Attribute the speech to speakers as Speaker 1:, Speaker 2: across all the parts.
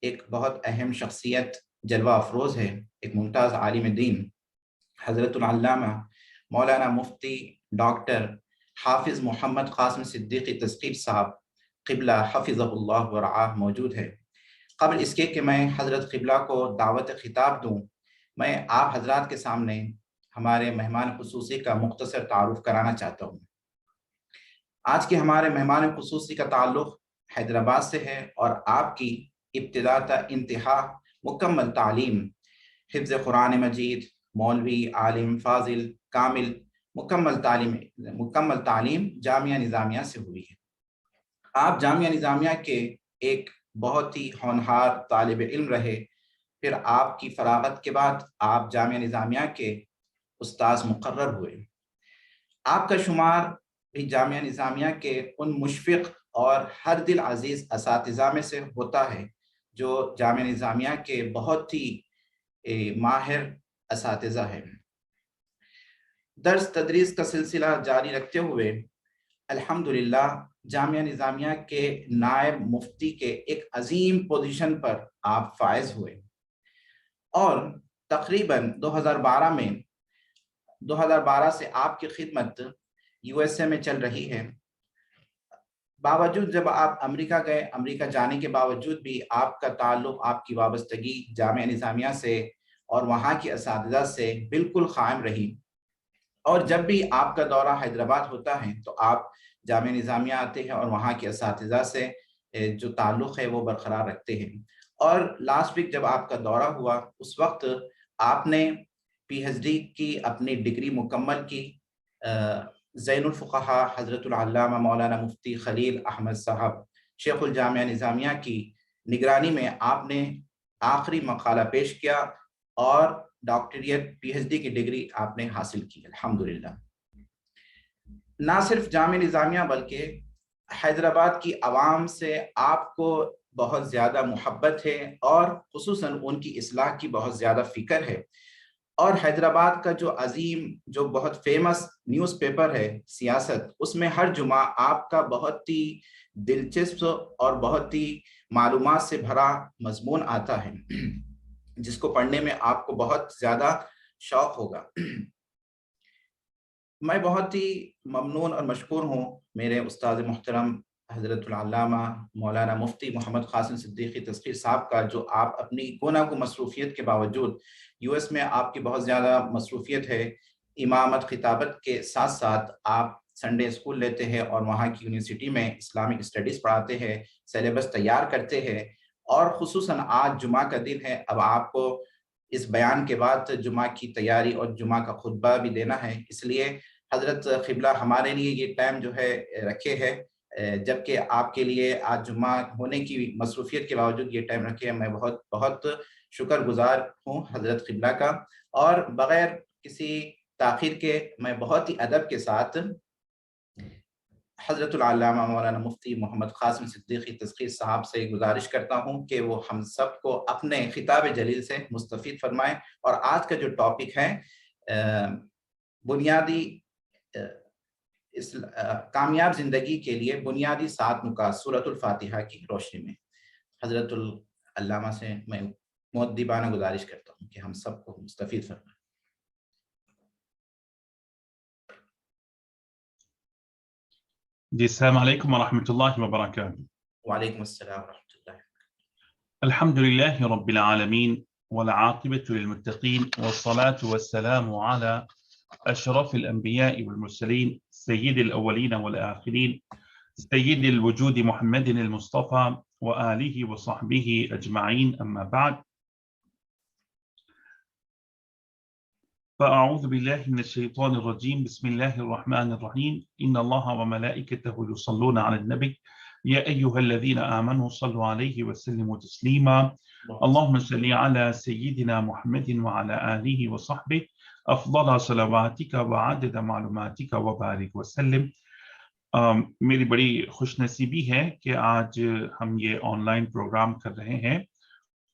Speaker 1: ایک بہت اہم شخصیت جلوہ افروز ہے، ایک ممتاز عالم دین، حضرت العلامہ مولانا مفتی ڈاکٹر حافظ محمد قاسم صدیقی تسقیف صاحب قبلہ حفظہ اللہ ورعاہ موجود ہے۔ قبل اس کے کہ میں حضرت قبلہ کو دعوت خطاب دوں، میں آپ حضرات کے سامنے ہمارے مہمان خصوصی کا مختصر تعارف کرانا چاہتا ہوں۔ آج کے ہمارے مہمان خصوصی کا تعلق حیدرآباد سے ہے اور آپ کی ابتدا تا انتہا مکمل تعلیم حفظ قرآن مجید، مولوی، عالم، فاضل، کامل مکمل تعلیم جامعہ نظامیہ سے ہوئی ہے۔ آپ جامعہ نظامیہ کے ایک بہت ہی ہونہار طالب علم رہے، پھر آپ کی فراغت کے بعد آپ جامعہ نظامیہ کے استاذ مقرر ہوئے۔ آپ کا شمار بھی جامعہ نظامیہ کے ان مشفق اور ہر دل عزیز اساتذہ میں سے ہوتا ہے جو جامعہ نظامیہ کے بہت ہی ماہر اساتذہ ہیں۔ درس تدریس کا سلسلہ جاری رکھتے ہوئے الحمدللہ جامعہ نظامیہ کے نائب مفتی کے ایک عظیم پوزیشن پر آپ فائز ہوئے اور تقریباً 2012 سے آپ کی خدمت USA میں چل رہی ہے۔ باوجود جب آپ امریکہ گئے، امریکہ جانے کے باوجود بھی آپ کا تعلق، آپ کی وابستگی جامعہ نظامیہ سے اور وہاں کی اساتذہ سے بالکل قائم رہی، اور جب بھی آپ کا دورہ حیدرآباد ہوتا ہے تو آپ جامعہ نظامیہ آتے ہیں اور وہاں کے اساتذہ سے جو تعلق ہے وہ برقرار رکھتے ہیں۔ اور لاسٹ ویک جب آپ کا دورہ ہوا اس وقت آپ نے PhD کی اپنی ڈگری مکمل کی۔ زین الفقہاء حضرت العلامہ مولانا مفتی خلیل احمد صاحب شیخ الجامعہ نظامیہ کی نگرانی میں آپ نے آخری مقالہ پیش کیا اور ڈاکٹریٹ PhD کی ڈگری آپ نے حاصل کی الحمدللہ۔ نہ صرف جامعہ نظامیہ بلکہ حیدرآباد کی عوام سے آپ کو بہت زیادہ محبت ہے اور خصوصاً ان کی اصلاح کی بہت زیادہ فکر ہے، اور حیدرآباد کا جو عظیم، جو بہت فیمس نیوز پیپر ہے سیاست، اس میں ہر جمعہ آپ کا بہت ہی دلچسپ اور بہت ہی معلومات سے بھرا مضمون آتا ہے جس کو پڑھنے میں آپ کو بہت زیادہ شوق ہوگا۔ میں بہت ہی ممنون اور مشکور ہوں میرے استاد محترم حضرت العلامہ مولانا مفتی محمد قاسم صدیقی تسقیف صاحب کا، جو آپ اپنی گوناگو مصروفیت کے باوجود US میں آپ کی بہت زیادہ مصروفیت ہے، امامت خطابت کے ساتھ ساتھ آپ سنڈے اسکول لیتے ہیں اور وہاں کی یونیورسٹی میں اسلامک اسٹڈیز پڑھاتے ہیں، سیلیبس تیار کرتے ہیں، اور خصوصاً آج جمعہ کا دن ہے، اب آپ کو اس بیان کے بعد جمعہ کی تیاری اور جمعہ کا خطبہ بھی دینا ہے، اس لیے حضرت قبلہ ہمارے لیے یہ ٹائم جو ہے رکھے ہے، جبکہ آپ کے لیے آج جمعہ ہونے کی مصروفیت کے باوجود یہ ٹائم رکھے ہے۔ میں بہت بہت شکر گزار ہوں حضرت قبلہ کا، اور بغیر کسی تاخیر کے میں بہت ہی ادب کے ساتھ حضرت العلامہ مولانا مفتی محمد قاسم صدیقی تسقیف صاحب سے گزارش کرتا ہوں کہ وہ ہم سب کو اپنے خطاب جلیل سے مستفید فرمائیں۔ اور آج کا جو ٹاپک ہے بنیادی کامیاب زندگی کے لیے بنیادی 7 نکات سورۃ الفاتحہ کی روشنی میں، حضرت العلامہ سے میں مؤدبانہ گزارش کرتا ہوں کہ ہم سب کو مستفید فرمائیں۔
Speaker 2: جی السلام علیکم ورحمۃ اللہ وبرکاتہ۔
Speaker 1: وعلیکم السلام ورحمۃ اللہ۔
Speaker 2: الحمد لله رب العالمين والعاقبة للمتقين والصلاة والسلام على أشرف الأنبياء والمرسلين سيد الأولين والآخرين سيد الوجود محمد المصطفى وآله وصحبه أجمعين، أما بعد، فأعوذ بالله من الشيطان الرجيم، بسم الله الرحمن الرحيم، إن الله وملائكته يصلون على النبي يا أيها الذين آمنوا صلوا عليه وسلموا تسليما، اللهم صل على سيدنا محمد وعلى آله وصحبه أفضل صلواتك وعدد معلوماتك وبارك وسلم۔ میری بڑی خوش نصیبی ہے کہ آج ہم یہ آن لائن پروگرام کر رہے ہیں،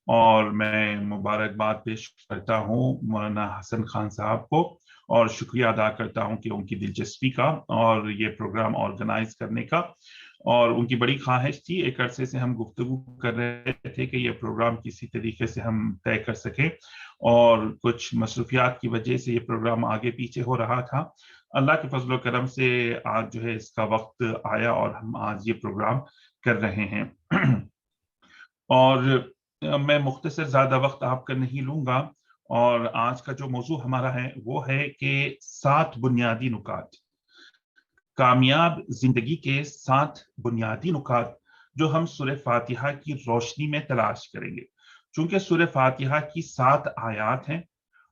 Speaker 2: اور میں مبارکباد پیش کرتا ہوں مولانا حسن خان صاحب کو، اور شکریہ ادا کرتا ہوں کہ ان کی دلچسپی کا اور یہ پروگرام آرگنائز کرنے کا، اور ان کی بڑی خواہش تھی، ایک عرصے سے ہم گفتگو کر رہے تھے کہ یہ پروگرام کسی طریقے سے ہم طے کر سکیں، اور کچھ مصروفیات کی وجہ سے یہ پروگرام آگے پیچھے ہو رہا تھا۔ اللہ کے فضل و کرم سے آج جو ہے اس کا وقت آیا اور ہم آج یہ پروگرام کر رہے ہیں۔ اور میں مختصر زیادہ وقت آپ کا نہیں لوں گا، اور آج کا جو موضوع ہمارا ہے وہ ہے کہ 7 بنیادی نکات، کامیاب زندگی کے 7 بنیادی نکات جو ہم سورہ فاتحہ کی روشنی میں تلاش کریں گے۔ چونکہ سورہ فاتحہ کی 7 آیات ہیں،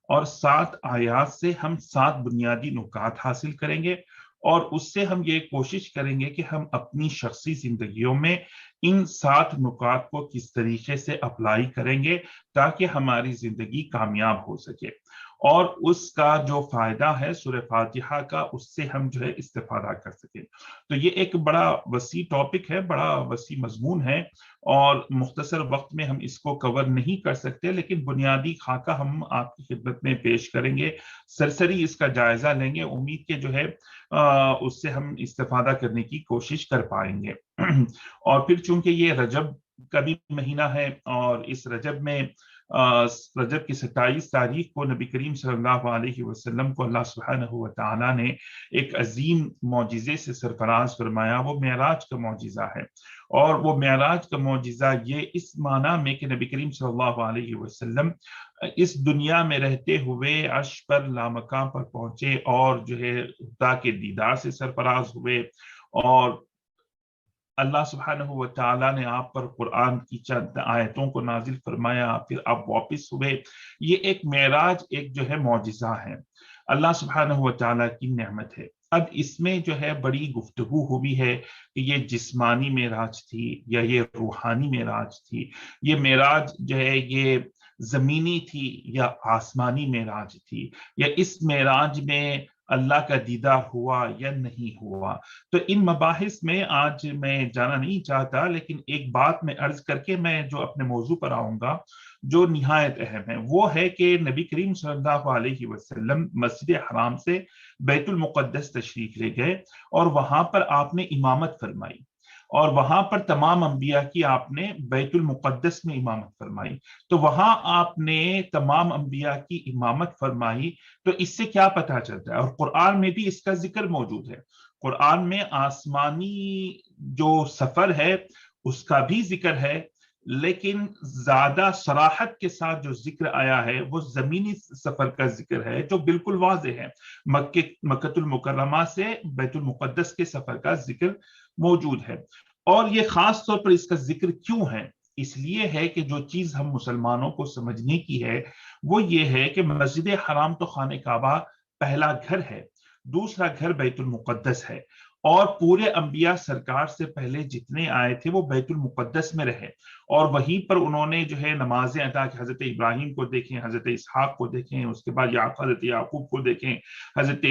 Speaker 2: اور 7 آیات سے ہم 7 بنیادی نکات حاصل کریں گے، اور اس سے ہم یہ کوشش کریں گے کہ ہم اپنی شخصی زندگیوں میں ان 7 نکات کو کس طریقے سے اپلائی کریں گے تاکہ ہماری زندگی کامیاب ہو سکے، اور اس کا جو فائدہ ہے سورہ فاتحہ کا، اس سے ہم جو ہے استفادہ کر سکیں۔ تو یہ ایک بڑا وسیع ٹاپک ہے، بڑا وسیع مضمون ہے، اور مختصر وقت میں ہم اس کو کور نہیں کر سکتے، لیکن بنیادی خاکہ ہم آپ کی خدمت میں پیش کریں گے، سرسری اس کا جائزہ لیں گے، امید کے جو ہے اس سے ہم استفادہ کرنے کی کوشش کر پائیں گے۔ اور پھر چونکہ یہ رجب کا بھی مہینہ ہے، اور اس رجب میں رجب کی 27 تاریخ کو نبی کریم صلی اللہ علیہ وسلم کو اللہ سبحانہ و تعالیٰ نے ایک عظیم معجزے سے سرفراز فرمایا، وہ معراج کا معجزہ ہے۔ اور وہ معراج کا معجزہ یہ اس معنی میں کہ نبی کریم صلی اللہ علیہ وسلم اس دنیا میں رہتے ہوئے عرش پر لامکان پر پہنچے، اور جو ہے خدا کے دیدار سے سرفراز ہوئے، اور اللہ سبحانہ و تعالیٰ نے آپ پر قرآن کی چند آیتوں کو نازل فرمایا، پھر آپ واپس ہوئے۔ یہ ایک معراج، ایک جو ہے معجزہ ہے، اللہ سبحانہ و تعالیٰ کی نعمت ہے۔ اب اس میں جو ہے بڑی گفتگو ہوئی ہے کہ یہ جسمانی معراج تھی یا یہ روحانی معراج تھی، یہ معراج جو ہے یہ زمینی تھی یا آسمانی معراج تھی، یا اس معراج میں اللہ کا دیدار ہوا یا نہیں ہوا۔ تو ان مباحث میں آج میں جانا نہیں چاہتا، لیکن ایک بات میں عرض کر کے میں جو اپنے موضوع پر آؤں گا جو نہایت اہم ہے، وہ ہے کہ نبی کریم صلی اللہ علیہ وسلم مسجد حرام سے بیت المقدس تشریف لے گئے، اور وہاں پر آپ نے امامت فرمائی، اور وہاں پر تمام انبیاء کی آپ نے بیت المقدس میں امامت فرمائی۔ تو وہاں آپ نے تمام انبیاء کی امامت فرمائی، تو اس سے کیا پتہ چلتا ہے، اور قرآن میں بھی اس کا ذکر موجود ہے، قرآن میں آسمانی جو سفر ہے اس کا بھی ذکر ہے، لیکن زیادہ صراحت کے ساتھ جو ذکر آیا ہے وہ زمینی سفر کا ذکر ہے، جو بالکل واضح ہے، مکہ المکرمہ سے بیت المقدس کے سفر کا ذکر موجود ہے۔ اور یہ خاص طور پر اس کا ذکر کیوں ہے؟ اس لیے ہے کہ جو چیز ہم مسلمانوں کو سمجھنے کی ہے وہ یہ ہے کہ مسجد حرام تو خانہ کعبہ پہلا گھر ہے، دوسرا گھر بیت المقدس ہے، اور پورے انبیاء سرکار سے پہلے جتنے آئے تھے وہ بیت المقدس میں رہے، اور وہیں پر انہوں نے جو ہے نمازیں ادا کی۔ حضرت ابراہیم کو دیکھیں، حضرت اسحاق کو دیکھیں، اس کے بعد حضرت یعقوب کو دیکھیں، حضرت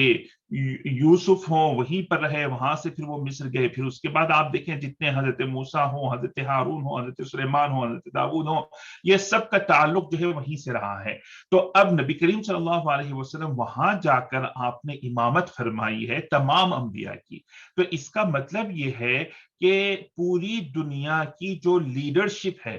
Speaker 2: یوسف ہوں وہیں پر رہے، وہاں سے پھر وہ مصر گئے، پھر اس کے بعد آپ دیکھیں جتنے حضرت موسیٰ ہوں، حضرت ہارون ہوں، حضرت سلیمان ہوں، حضرت داؤد ہوں، یہ سب کا تعلق جو ہے وہیں سے رہا ہے۔ تو اب نبی کریم صلی اللہ علیہ وسلم وہاں جا کر آپ نے امامت فرمائی ہے تمام انبیاء کی۔ تو اس کا مطلب یہ ہے کہ پوری دنیا کی جو لیڈرشپ ہے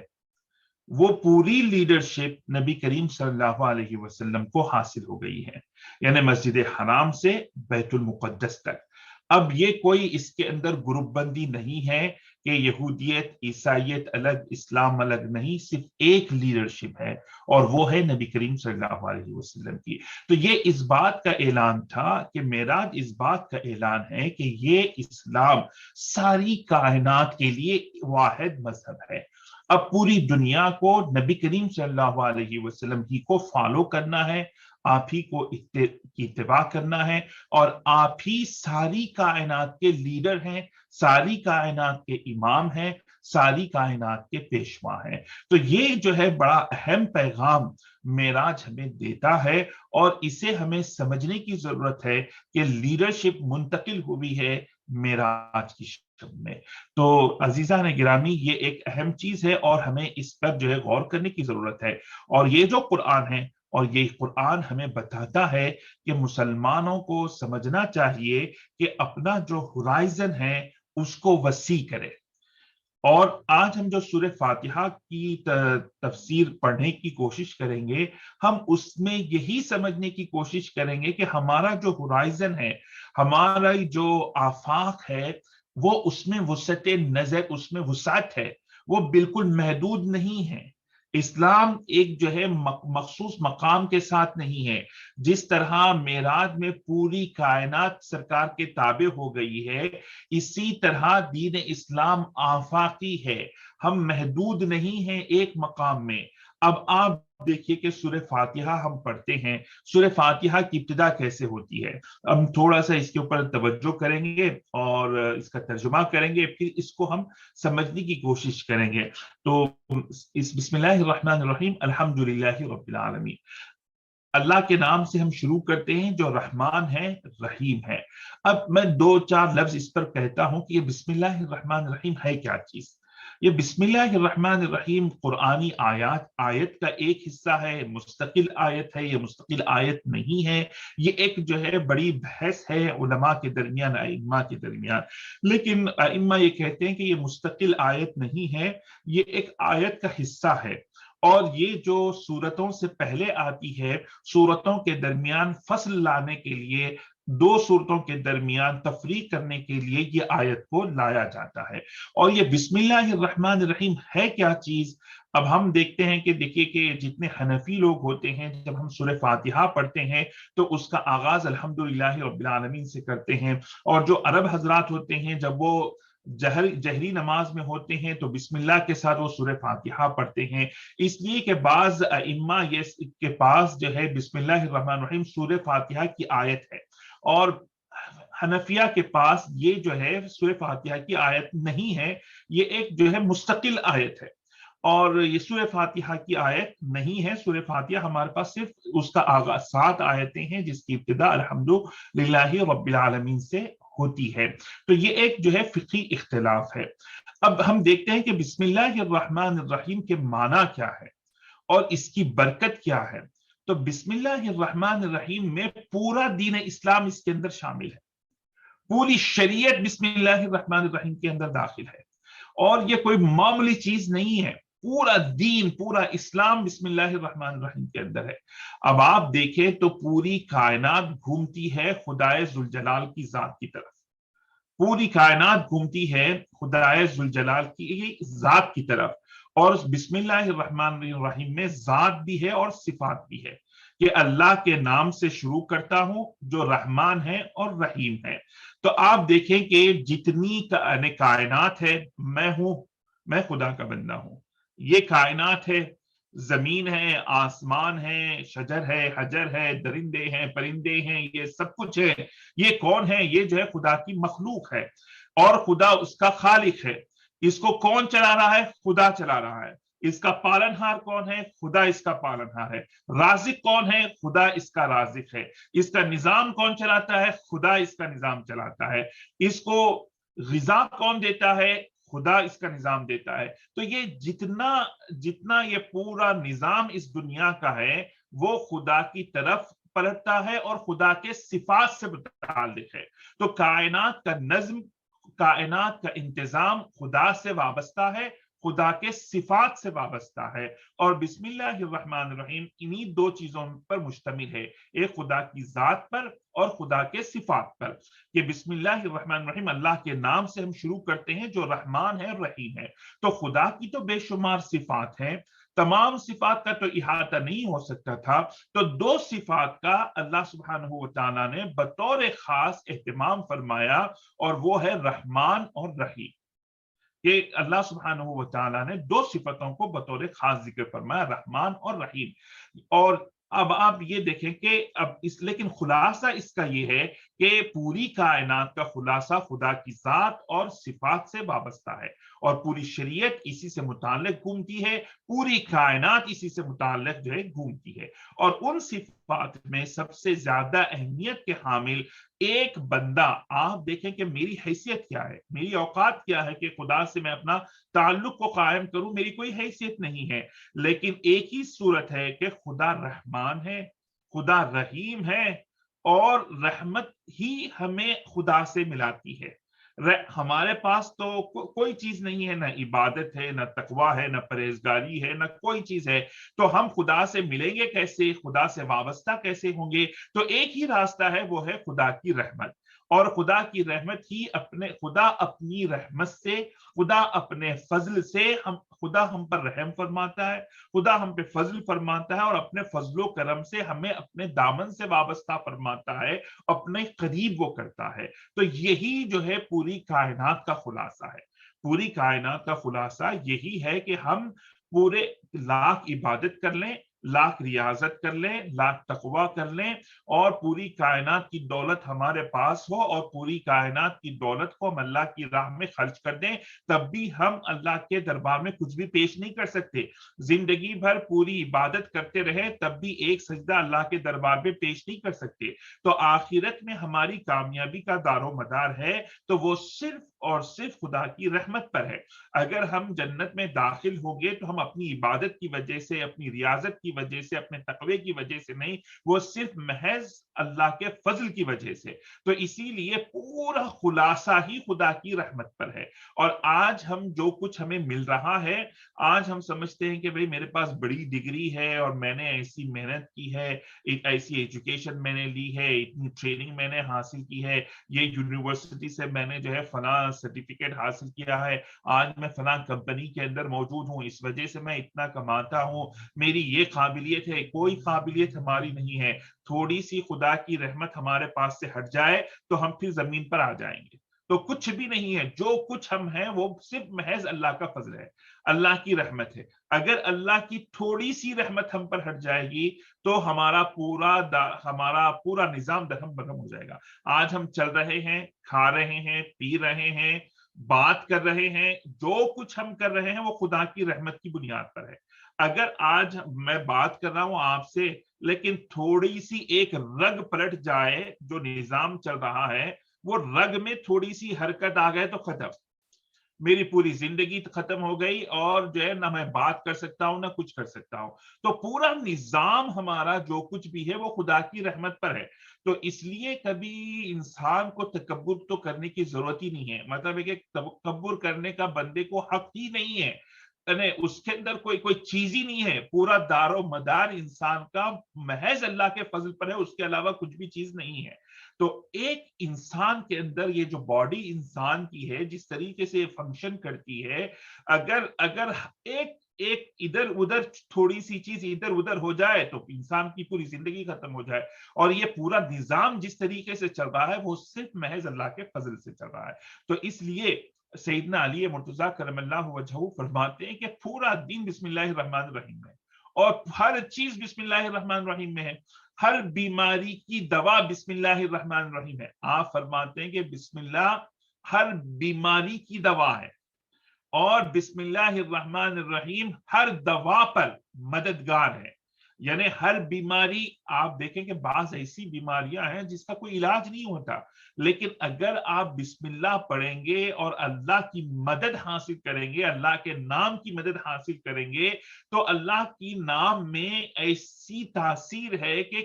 Speaker 2: وہ پوری لیڈرشپ نبی کریم صلی اللہ علیہ وسلم کو حاصل ہو گئی ہے، یعنی مسجد حرام سے بیت المقدس تک۔ اب یہ کوئی اس کے اندر گروپ بندی نہیں ہے کہ یہودیت عیسائیت الگ اسلام الگ، نہیں، صرف ایک لیڈرشپ ہے، اور وہ ہے نبی کریم صلی اللہ علیہ وسلم کی۔ تو یہ اس بات کا اعلان تھا کہ معراج اس بات کا اعلان ہے کہ یہ اسلام ساری کائنات کے لیے واحد مذہب ہے۔ اب پوری دنیا کو نبی کریم صلی اللہ علیہ وسلم ہی کو فالو کرنا ہے، آپ ہی کو اتباع کرنا ہے، اور آپ ہی ساری کائنات کے لیڈر ہیں، ساری کائنات کے امام ہیں، ساری کائنات کے پیشوا ہیں۔ تو یہ جو ہے بڑا اہم پیغام معراج ہمیں دیتا ہے، اور اسے ہمیں سمجھنے کی ضرورت ہے کہ لیڈرشپ منتقل ہوئی ہے معراج کی شکل میں۔ تو عزیزان گرامی، یہ ایک اہم چیز ہے، اور ہمیں اس پر جو ہے غور کرنے کی ضرورت ہے۔ اور یہ جو قرآن ہے، اور یہ قرآن ہمیں بتاتا ہے کہ مسلمانوں کو سمجھنا چاہیے کہ اپنا جو ہورائزن ہے اس کو وسیع کرے. اور آج ہم جو سورہ فاتحہ کی تفسیر پڑھنے کی کوشش کریں گے، ہم اس میں یہی سمجھنے کی کوشش کریں گے کہ ہمارا جو ہورائزن ہے، ہمارا جو آفاق ہے، وہ اس میں وسعت نظر، اس میں وسعت ہے، وہ بالکل محدود نہیں ہے. اسلام ایک جو ہے مخصوص مقام کے ساتھ نہیں ہے. جس طرح معراج میں پوری کائنات سرکار کے تابع ہو گئی ہے، اسی طرح دین اسلام آفاقی ہے. ہم محدود نہیں ہیں ایک مقام میں. اب آپ دیکھیے کہ سورہ فاتحہ ہم پڑھتے ہیں، سورہ فاتحہ کی ابتدا کیسے ہوتی ہے. ہم تھوڑا سا اس کے اوپر توجہ کریں گے اور اس کا ترجمہ کریں گے، پھر اس کو ہم سمجھنے کی کوشش کریں گے. تو اس بسم اللہ الرحمن الرحیم الحمدللہ رب العالمین، اللہ کے نام سے ہم شروع کرتے ہیں جو رحمان ہے، رحیم ہے. اب میں دو چار لفظ اس پر کہتا ہوں کہ یہ بسم اللہ الرحمن الرحیم ہے کیا چیز. یہ بسم اللہ الرحمن الرحیم قرآنی آیت کا ایک حصہ ہے، مستقل آیت ہے، یہ مستقل آیت نہیں ہے. یہ ایک جو ہے بڑی بحث ہے علماء کے درمیان، ائمہ کے درمیان. لیکن ائمہ یہ کہتے ہیں کہ یہ مستقل آیت نہیں ہے، یہ ایک آیت کا حصہ ہے. اور یہ جو سورتوں سے پہلے آتی ہے، سورتوں کے درمیان فصل لانے کے لیے، دو سورتوں کے درمیان تفریق کرنے کے لیے یہ آیت کو لایا جاتا ہے. اور یہ بسم اللہ الرحمن الرحیم ہے کیا چیز. اب ہم دیکھتے ہیں کہ دیکھیے کہ جتنے حنفی لوگ ہوتے ہیں، جب ہم سورہ فاتحہ پڑھتے ہیں تو اس کا آغاز الحمدللہ رب العالمین سے کرتے ہیں. اور جو عرب حضرات ہوتے ہیں، جب وہ جہری نماز میں ہوتے ہیں تو بسم اللہ کے ساتھ وہ سورہ فاتحہ پڑھتے ہیں. اس لیے کہ بعض ائمہ کے پاس جو ہے بسم اللہ الرحمن الرحیم سورہ فاتحہ کی آیت ہے، اور حنفیہ کے پاس یہ جو ہے سورہ فاتحہ کی آیت نہیں ہے، یہ ایک جو ہے مستقل آیت ہے. اور یہ سورہ فاتحہ کی آیت نہیں ہے. سورہ فاتحہ ہمارے پاس صرف اس کا آغاز 7 آیتیں ہیں جس کی ابتدا الحمدللہ رب العالمین سے ہوتی ہے. تو یہ ایک جو ہے فقہی اختلاف ہے. اب ہم دیکھتے ہیں کہ بسم اللہ الرحمن الرحیم کے معنی کیا ہے اور اس کی برکت کیا ہے. تو بسم اللہ الرحمن الرحیم میں پورا دین اسلام اس کے اندر شامل ہے. پوری شریعت بسم اللہ الرحمن الرحیم کے اندر داخل ہے، اور یہ کوئی معمولی چیز نہیں ہے. پورا دین، پورا اسلام بسم اللہ الرحمن الرحیم کے اندر ہے. اب آپ دیکھیں تو پوری کائنات گھومتی ہے خدائے ذوالجلال کی ذات کی طرف. پوری کائنات گھومتی ہے خدائے ذوالجلال کی ذات کی طرف. اور بسم اللہ الرحمن الرحیم میں ذات بھی ہے اور صفات بھی ہے کہ اللہ کے نام سے شروع کرتا ہوں جو رحمان ہے اور رحیم ہے. تو آپ دیکھیں کہ جتنی کائنات ہے، میں خدا کا بندہ ہوں. یہ کائنات ہے، زمین ہے، آسمان ہے، شجر ہے، حجر ہے، درندے ہیں، پرندے ہیں، یہ سب کچھ ہے. یہ کون ہے؟ یہ جو ہے خدا کی مخلوق ہے، اور خدا اس کا خالق ہے. اس کو کون چلا رہا ہے؟ خدا چلا رہا ہے. اس کا پالنہار کون ہے؟ خدا اس کا پالنہار ہے. رازق کون ہے؟ خدا اس کا رازق ہے. اس کا نظام کون چلاتا ہے؟ خدا اس کا نظام چلاتا ہے. اس کو غذا کون دیتا ہے؟ خدا اس کا نظام دیتا ہے. تو یہ جتنا یہ پورا نظام اس دنیا کا ہے وہ خدا کی طرف پلٹتا ہے اور خدا کے صفات سے متعلق ہے. تو کائنات کا نظم، کائنات کا انتظام خدا سے وابستہ ہے، خدا کے صفات سے وابستہ ہے. اور بسم اللہ الرحمن الرحیم انہی دو چیزوں پر مشتمل ہے، ایک خدا کی ذات پر اور خدا کے صفات پر. کہ بسم اللہ الرحمن الرحیم اللہ کے نام سے ہم شروع کرتے ہیں جو رحمان ہے، رحیم ہے. تو خدا کی تو بے شمار صفات ہیں، تمام صفات کا تو احاطہ نہیں ہو سکتا تھا. تو دو صفات کا اللہ سبحانہ و تعالیٰ نے بطور خاص اہتمام فرمایا، اور وہ ہے رحمان اور رحیم. کہ اللہ سبحانہ و تعالیٰ نے دو صفتوں کو بطور خاص ذکر فرمایا، رحمان اور رحیم. اور اب آپ یہ دیکھیں کہ لیکن خلاصہ اس کا یہ ہے کہ پوری کائنات کا خلاصہ خدا کی ذات اور صفات سے وابستہ ہے، اور پوری شریعت اسی سے متعلق گھومتی ہے، پوری کائنات اسی سے متعلق جو ہے گھومتی ہے. اور ان صفات میں سب سے زیادہ اہمیت کے حامل ایک بندہ، آپ دیکھیں کہ میری حیثیت کیا ہے، میری اوقات کیا ہے کہ خدا سے میں اپنا تعلق کو قائم کروں. میری کوئی حیثیت نہیں ہے، لیکن ایک ہی صورت ہے کہ خدا رحمان ہے، خدا رحیم ہے، اور رحمت ہی ہمیں خدا سے ملاتی ہے. ہمارے پاس تو کوئی چیز نہیں ہے، نہ عبادت ہے، نہ تقوی ہے، نہ پرہیزگاری ہے، نہ کوئی چیز ہے، تو ہم خدا سے ملیں گے کیسے، خدا سے وابستہ کیسے ہوں گے؟ تو ایک ہی راستہ ہے، وہ ہے خدا کی رحمت، اور خدا کی رحمت ہی خدا اپنی رحمت سے، خدا اپنے فضل سے خدا ہم پر رحم فرماتا ہے، خدا ہم پہ فضل فرماتا ہے، اور اپنے فضل و کرم سے ہمیں اپنے دامن سے وابستہ فرماتا ہے، اپنے قریب وہ کرتا ہے۔ تو یہی جو ہے پوری کائنات کا خلاصہ ہے، پوری کائنات کا خلاصہ یہی ہے کہ ہم پورے لاکھ عبادت کر لیں، لاکھ ریاضت کر لیں، لاکھ تقوی کر لیں، اور پوری کائنات کی دولت ہمارے پاس ہو، اور پوری کائنات کی دولت کو ہم اللہ کی راہ میں خرچ کر دیں، تب بھی ہم اللہ کے دربار میں کچھ بھی پیش نہیں کر سکتے۔ زندگی بھر پوری عبادت کرتے رہے تب بھی ایک سجدہ اللہ کے دربار میں پیش نہیں کر سکتے۔ تو آخرت میں ہماری کامیابی کا دار و مدار ہے تو وہ صرف اور صرف خدا کی رحمت پر ہے۔ اگر ہم جنت میں داخل ہوں گے تو ہم اپنی عبادت کی وجہ سے، اپنی ریاضت کی وجہ سے، اپنے تقوی کی وجہ سے نہیں، وہ صرف محض اللہ کے فضل کی وجہ سے۔ تو اسی لیے پورا خلاصہ ہی خدا کی رحمت پر ہے۔ اور آج ہم جو کچھ ہمیں مل رہا ہے، آج ہم سمجھتے ہیں کہ بھئی میرے پاس بڑی ڈگری ہے اور میں نے ایسی محنت کی ہے، ایک ایسی ایجوکیشن میں نے لی ہے، اتنی ٹریننگ میں نے حاصل کی ہے، یہ یونیورسٹی سے میں نے جو ہے فلاں سرٹیفکیٹ حاصل کیا ہے، آج میں فلاں کمپنی کے اندر موجود ہوں، اس وجہ سے میں اتنا کماتا ہوں، میری یہ قابلیت ہے۔ کوئی قابلیت ہماری نہیں ہے۔ تھوڑی سی خدا کی رحمت ہمارے پاس سے ہٹ جائے تو ہم پھر زمین پر آ جائیں گے، تو کچھ بھی نہیں ہے۔ جو کچھ ہم ہیں وہ صرف محض اللہ کا فضل ہے، اللہ کی رحمت ہے۔ اگر اللہ کی تھوڑی سی رحمت ہم پر ہٹ جائے گی تو ہمارا پورا نظام درہم برہم ہو جائے گا۔ آج ہم چل رہے ہیں، کھا رہے ہیں، پی رہے ہیں، بات کر رہے ہیں، جو کچھ ہم کر رہے ہیں وہ خدا کی رحمت کی بنیاد پر ہے۔ اگر آج میں بات کر رہا ہوں آپ سے، لیکن تھوڑی سی ایک رگ پلٹ جائے، جو نظام چل رہا ہے وہ رگ میں تھوڑی سی حرکت آ گئے تو ختم، میری پوری زندگی ختم ہو گئی، اور جو ہے نہ میں بات کر سکتا ہوں نہ کچھ کر سکتا ہوں۔ تو پورا نظام ہمارا جو کچھ بھی ہے وہ خدا کی رحمت پر ہے۔ تو اس لیے کبھی انسان کو تکبر تو کرنے کی ضرورت ہی نہیں ہے، مطلب ہے کہ تکبر کرنے کا بندے کو حق ہی نہیں ہے، اس کے اندر کوئی چیز ہی نہیں ہے۔ پورا دار و مدار انسان کا محض اللہ کے فضل پر ہے، اس کے علاوہ کچھ بھی چیز نہیں ہے۔ تو ایک انسان کے اندر یہ جو باڈی انسان کی ہے، جس طریقے سے فنکشن کرتی ہے، اگر ایک ادھر ادھر تھوڑی سی چیز ادھر ادھر ہو جائے تو انسان کی پوری زندگی ختم ہو جائے۔ اور یہ پورا نظام جس طریقے سے چل رہا ہے وہ صرف محض اللہ کے فضل سے چل رہا ہے۔ تو اس لیے سیدنا علی مرتضیٰ کرم اللہ وجہہ فرماتے ہیں کہ پورا دین بسم اللہ الرحمن الرحیم میں، اور ہر چیز بسم اللہ الرحمن الرحیم میں ہے، ہر بیماری کی دوا بسم اللہ الرحمن الرحیم ہے۔ آپ فرماتے ہیں کہ بسم اللہ ہر بیماری کی دوا ہے، اور بسم اللہ الرحمن الرحیم ہر دوا پر مددگار ہے۔ یعنی ہر بیماری، آپ دیکھیں کہ بعض ایسی بیماریاں ہیں جس کا کوئی علاج نہیں ہوتا، لیکن اگر آپ بسم اللہ پڑھیں گے اور اللہ کی مدد حاصل کریں گے، اللہ کے نام کی مدد حاصل کریں گے، تو اللہ کی نام میں ایسی تاثیر ہے کہ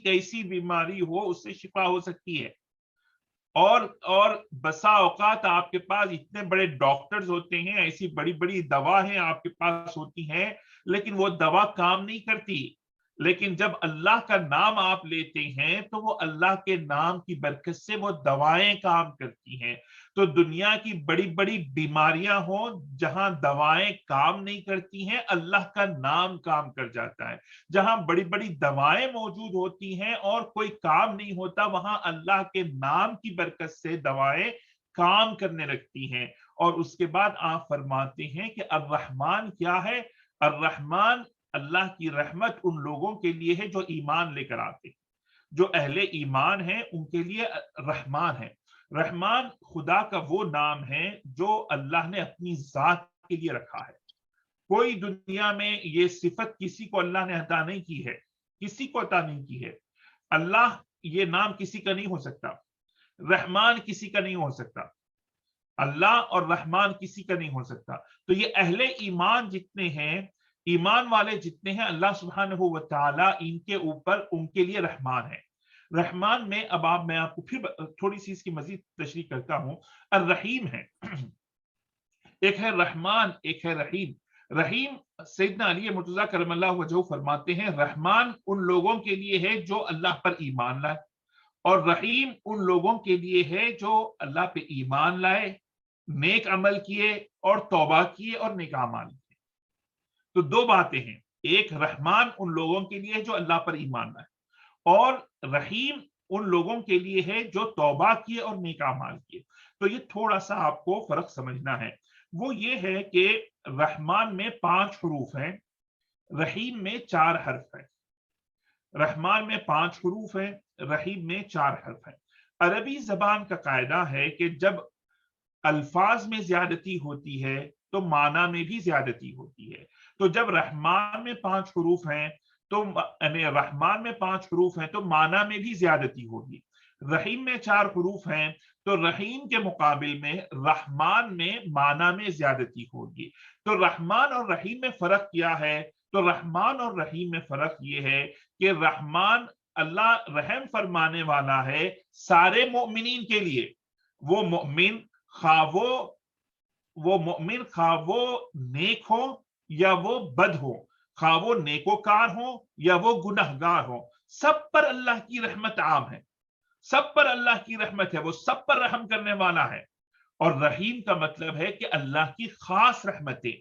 Speaker 2: کیسی بیماری ہو اس سے شفا ہو سکتی ہے۔ اور بسا اوقات آپ کے پاس اتنے بڑے ڈاکٹرز ہوتے ہیں، ایسی بڑی بڑی دوا ہیں آپ کے پاس ہوتی ہیں، لیکن وہ دوا کام نہیں کرتی۔ لیکن جب اللہ کا نام آپ لیتے ہیں تو وہ اللہ کے نام کی برکت سے وہ دوائیں کام کرتی ہیں۔ تو دنیا کی بڑی بڑی بیماریاں ہوں، جہاں دوائیں کام نہیں کرتی ہیں اللہ کا نام کام کر جاتا ہے۔ جہاں بڑی بڑی دوائیں موجود ہوتی ہیں اور کوئی کام نہیں ہوتا، وہاں اللہ کے نام کی برکت سے دوائیں کام کرنے لگتی ہیں۔ اور اس کے بعد آپ فرماتے ہیں کہ الرحمن کیا ہے؟ الرحمن اللہ کی رحمت ان لوگوں کے لیے ہے جو ایمان لے کر آتے ہیں، جو اہل ایمان ہیں ان کے لیے رحمان ہے۔ رحمان خدا کا وہ نام ہے جو اللہ نے اپنی ذات کے لیے رکھا ہے۔ کوئی دنیا میں یہ صفت کسی کو اللہ نے عطا نہیں کی ہے، کسی کو عطا نہیں کی ہے۔ اللہ یہ نام کسی کا نہیں ہو سکتا، رحمان کسی کا نہیں ہو سکتا، اللہ اور رحمان کسی کا نہیں ہو سکتا۔ تو یہ اہل ایمان جتنے ہیں، ایمان والے جتنے ہیں، اللہ سبحانہ و تعالی ان کے اوپر ان کے لیے رحمان ہے۔ رحمان میں اب میں آپ کو پھر تھوڑی سی اس کی مزید تشریح کرتا ہوں. الرحیم ہے، ایک ہے رحمان، ایک ہے رحیم. رحیم سیدنا علی مرتضیٰ کرم اللہ وجہہ فرماتے ہیں رحمان ان لوگوں کے لیے ہے جو اللہ پر ایمان لائے، اور رحیم ان لوگوں کے لیے ہے جو اللہ پہ ایمان لائے، نیک عمل کیے اور توبہ کیے اور نیک اعمال کیے. تو دو باتیں ہیں، ایک رحمان ان لوگوں کے لیے جو اللہ پر ایمان لائے، اور رحیم ان لوگوں کے لیے ہے جو توبہ کیے اور نیک اعمال کیے. تو یہ تھوڑا سا آپ کو فرق سمجھنا ہے. وہ یہ ہے کہ رحمان میں 5 حروف ہیں، رحیم میں 4 حرف ہیں. رحمان میں 5 حروف ہیں، رحیم میں 4 حرف ہیں. عربی زبان کا قاعدہ ہے کہ جب الفاظ میں زیادتی ہوتی ہے تو معنی میں بھی زیادتی ہوتی ہے. تو جب رحمان میں 5 حروف ہیں تو یعنی رحمان میں 5 حروف ہیں تو معنی میں بھی زیادتی ہوگی. رحیم میں 4 حروف ہیں تو رحیم کے مقابل میں رحمان میں معنی میں زیادتی ہوگی. تو رحمان اور رحیم میں فرق کیا ہے؟ تو رحمان اور رحیم میں فرق یہ ہے کہ رحمان اللہ رحم فرمانے والا ہے سارے مومنین کے لیے. وہ مومن خواہ وہ نیک ہو یا وہ بد ہو، خواہ وہ نیکوکار ہو یا وہ گنہگار ہو، سب پر اللہ کی رحمت عام ہے، سب پر اللہ کی رحمت ہے، وہ سب پر رحم کرنے والا ہے. اور رحیم کا مطلب ہے کہ اللہ کی خاص رحمتیں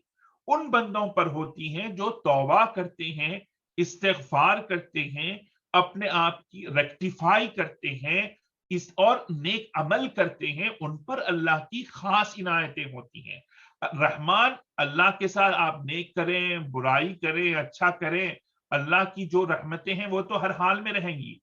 Speaker 2: ان بندوں پر ہوتی ہیں جو توبہ کرتے ہیں، استغفار کرتے ہیں، اپنے آپ کی ریکٹیفائی کرتے ہیں اور نیک عمل کرتے ہیں، ان پر اللہ کی خاص عنایتیں ہوتی ہیں. رحمان اللہ کے ساتھ آپ نیک کریں، برائی کریں، اچھا کریں، اللہ کی جو رحمتیں ہیں وہ تو ہر حال میں رہیں گی،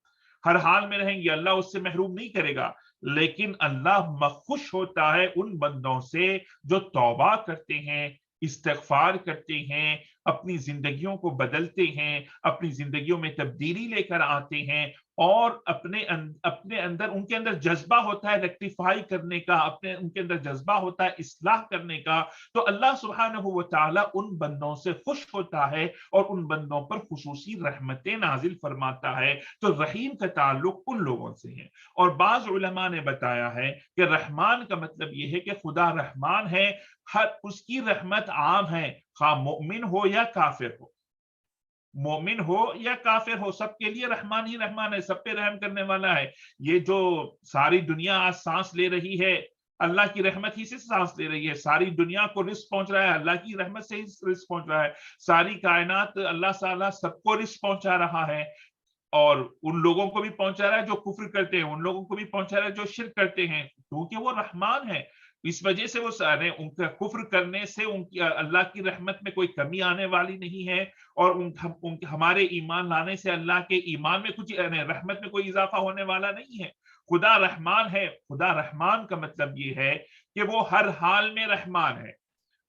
Speaker 2: ہر حال میں رہیں گی، اللہ اس سے محروم نہیں کرے گا. لیکن اللہ خوش ہوتا ہے ان بندوں سے جو توبہ کرتے ہیں، استغفار کرتے ہیں، اپنی زندگیوں کو بدلتے ہیں، اپنی زندگیوں میں تبدیلی لے کر آتے ہیں، اور اپنے اندر ان کے اندر جذبہ ہوتا ہے ریکٹیفائی کرنے کا، ان کے اندر جذبہ ہوتا ہے اصلاح کرنے کا. تو اللہ سبحانہ و تعالیٰ ان بندوں سے خوش ہوتا ہے اور ان بندوں پر خصوصی رحمتیں نازل فرماتا ہے. تو رحیم کا تعلق ان لوگوں سے ہے. اور بعض علماء نے بتایا ہے کہ رحمان کا مطلب یہ ہے کہ خدا رحمان ہے، ہر اس کی رحمت عام ہے، خواہ مومن ہو یا کافر ہو، مومن ہو یا کافر ہو، سب کے لیے رحمان ہی رحمان ہے، سب پہ رحم کرنے والا ہے. یہ جو ساری دنیا آج سانس لے رہی ہے اللہ کی رحمت ہی سے سانس لے رہی ہے، ساری دنیا کو رزق پہنچ رہا ہے اللہ کی رحمت سے ہی رزق پہنچ رہا ہے، ساری کائنات اللہ تعالیٰ سب کو رزق پہنچا رہا ہے، اور ان لوگوں کو بھی پہنچا رہا ہے جو کفر کرتے ہیں، ان لوگوں کو بھی پہنچا رہا ہے جو شرک کرتے ہیں، کیونکہ وہ رحمان ہے. اس وجہ سے وہ سارے ان کا کفر کرنے سے ان کی اللہ کی رحمت میں کوئی کمی آنے والی نہیں ہے، اور ہمارے ایمان لانے سے اللہ کے ایمان میں کچھ رحمت میں کوئی اضافہ ہونے والا نہیں ہے. خدا رحمان ہے. خدا رحمان کا مطلب یہ ہے کہ وہ ہر حال میں رحمان ہے.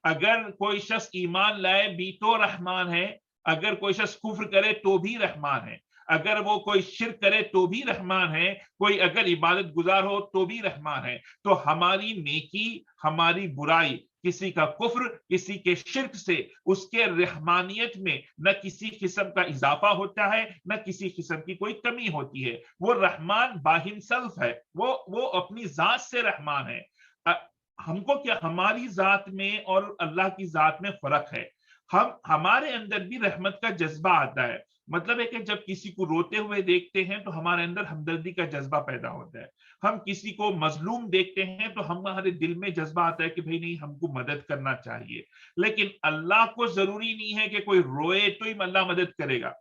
Speaker 2: اگر کوئی شخص ایمان لائے بھی تو رحمان ہے، اگر کوئی شخص کفر کرے تو بھی رحمان ہے، اگر وہ کوئی شرک کرے تو بھی رحمان ہے، کوئی اگر عبادت گزار ہو تو بھی رحمان ہے. تو ہماری نیکی، ہماری برائی، کسی کا کفر، کسی کے شرک سے اس کے رحمانیت میں نہ کسی قسم کا اضافہ ہوتا ہے، نہ کسی قسم کی کوئی کمی ہوتی ہے. وہ رحمان باہم سلف ہے، وہ اپنی ذات سے رحمان ہے. ہم کو کیا ہماری ذات میں اور اللہ کی ذات میں فرق ہے. ہمارے اندر بھی رحمت کا جذبہ آتا ہے. مطلب ہے کہ جب کسی کو روتے ہوئے دیکھتے ہیں تو ہمارے اندر ہمدردی کا جذبہ پیدا ہوتا ہے. ہم کسی کو مظلوم دیکھتے ہیں تو ہمارے دل میں جذبہ آتا ہے کہ بھئی نہیں، ہم کو مدد کرنا چاہیے. لیکن اللہ کو ضروری نہیں ہے کہ کوئی روئے تو ہی اللہ مدد کرے گا،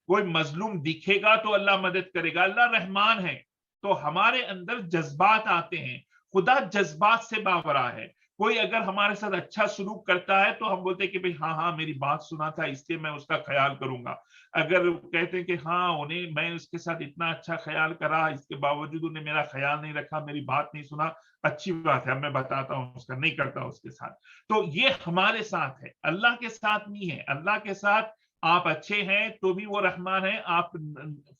Speaker 2: کوئی مظلوم دکھے گا تو اللہ مدد کرے گا. اللہ رحمان ہے تو ہمارے اندر جذبات آتے ہیں. خدا جذبات سے باوراء ہے. کوئی اگر ہمارے ساتھ اچھا سلوک کرتا ہے تو ہم بولتے ہیں کہ بھئی ہاں میری بات سنا تھا اس لیے میں اس کا خیال کروں گا. اگر کہتے ہیں کہ ہاں میں اس کے ساتھ اتنا اچھا خیال کرا، اس کے باوجود انہیں میرا خیال نہیں رکھا، میری بات نہیں سنا، اچھی بات ہے، اب میں بتاتا ہوں اس کا نہیں کرتا اس کے ساتھ. تو یہ ہمارے ساتھ ہے، اللہ کے ساتھ نہیں ہے. اللہ کے ساتھ آپ اچھے ہیں تو بھی وہ رحمان ہے، آپ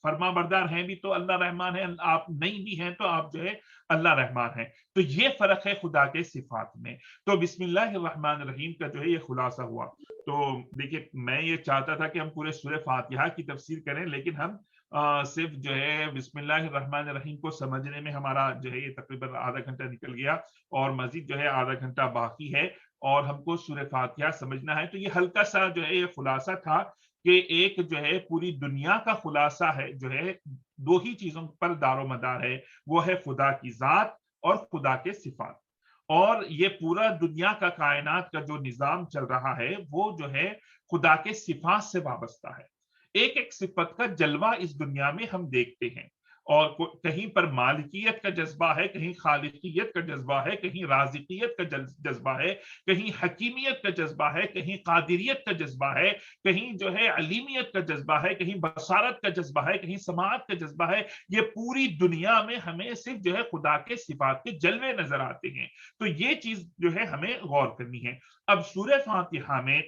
Speaker 2: فرما بردار ہیں بھی تو اللہ رحمان ہے، آپ نہیں بھی ہیں تو آپ جو ہے اللہ رحمان ہے. تو یہ فرق ہے خدا کے صفات میں. تو بسم اللہ الرحمن الرحیم کا جو ہے یہ خلاصہ ہوا. تو دیکھیے میں یہ چاہتا تھا کہ ہم پورے سورہ فاتحہ کی تفسیر کریں، لیکن ہم صرف جو ہے بسم اللہ الرحمن الرحیم کو سمجھنے میں ہمارا جو ہے یہ تقریباً آدھا گھنٹہ نکل گیا اور مزید جو ہے آدھا گھنٹہ باقی ہے اور ہم کو سورہ فاتحہ سمجھنا ہے. تو یہ ہلکا سا جو ہے یہ خلاصہ تھا کہ ایک جو ہے پوری دنیا کا خلاصہ ہے جو ہے دو ہی چیزوں پر دار و مدار ہے, وہ ہے خدا کی ذات اور خدا کے صفات. اور یہ پورا دنیا کا کائنات کا جو نظام چل رہا ہے وہ جو ہے خدا کے صفات سے وابستہ ہے. ایک ایک صفت کا جلوہ اس دنیا میں ہم دیکھتے ہیں اور کہیں پر مالکیت کا جذبہ ہے, کہیں خالقیت کا جذبہ ہے, کہیں رازقیت کا جذبہ ہے, کہیں حکیمیت کا جذبہ ہے, کہیں قادریت کا جذبہ ہے, کہیں جو ہے علیمیت کا جذبہ ہے, کہیں بصارت کا جذبہ ہے, کہیں سماعت کا جذبہ ہے. یہ پوری دنیا میں ہمیں صرف جو ہے خدا کے صفات کے جلوے نظر آتے ہیں. تو یہ چیز جو ہے ہمیں غور کرنی ہے. اب سورہ فاتحہ میں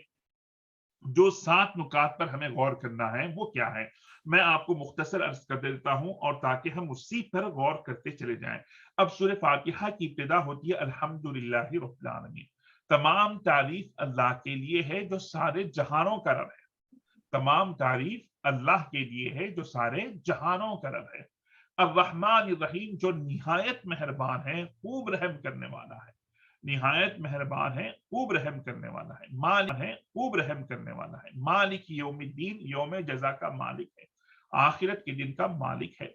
Speaker 2: جو 7 نکات پر ہمیں غور کرنا ہے وہ کیا ہے, میں آپ کو مختصر عرض کر دیتا ہوں اور تاکہ ہم اسی پر غور کرتے چلے جائیں. اب سورہ فاتحہ کی ابتدا ہوتی ہے الحمدللہ رب العالمین. تمام تعریف اللہ کے لیے ہے جو سارے جہانوں کا رب ہے. تمام تعریف اللہ کے لیے ہے جو سارے جہانوں کا رب ہے. الرحمن الرحیم جو نہایت مہربان ہے, خوب رحم کرنے والا ہے. نہایت مہربان ہے, خوب رحم کرنے والا ہے. مالک ہے, خوب رحم کرنے والا ہے. مالک یوم الدین, یوم جزا کا مالک ہے, آخرت کے دن کا مالک ہے.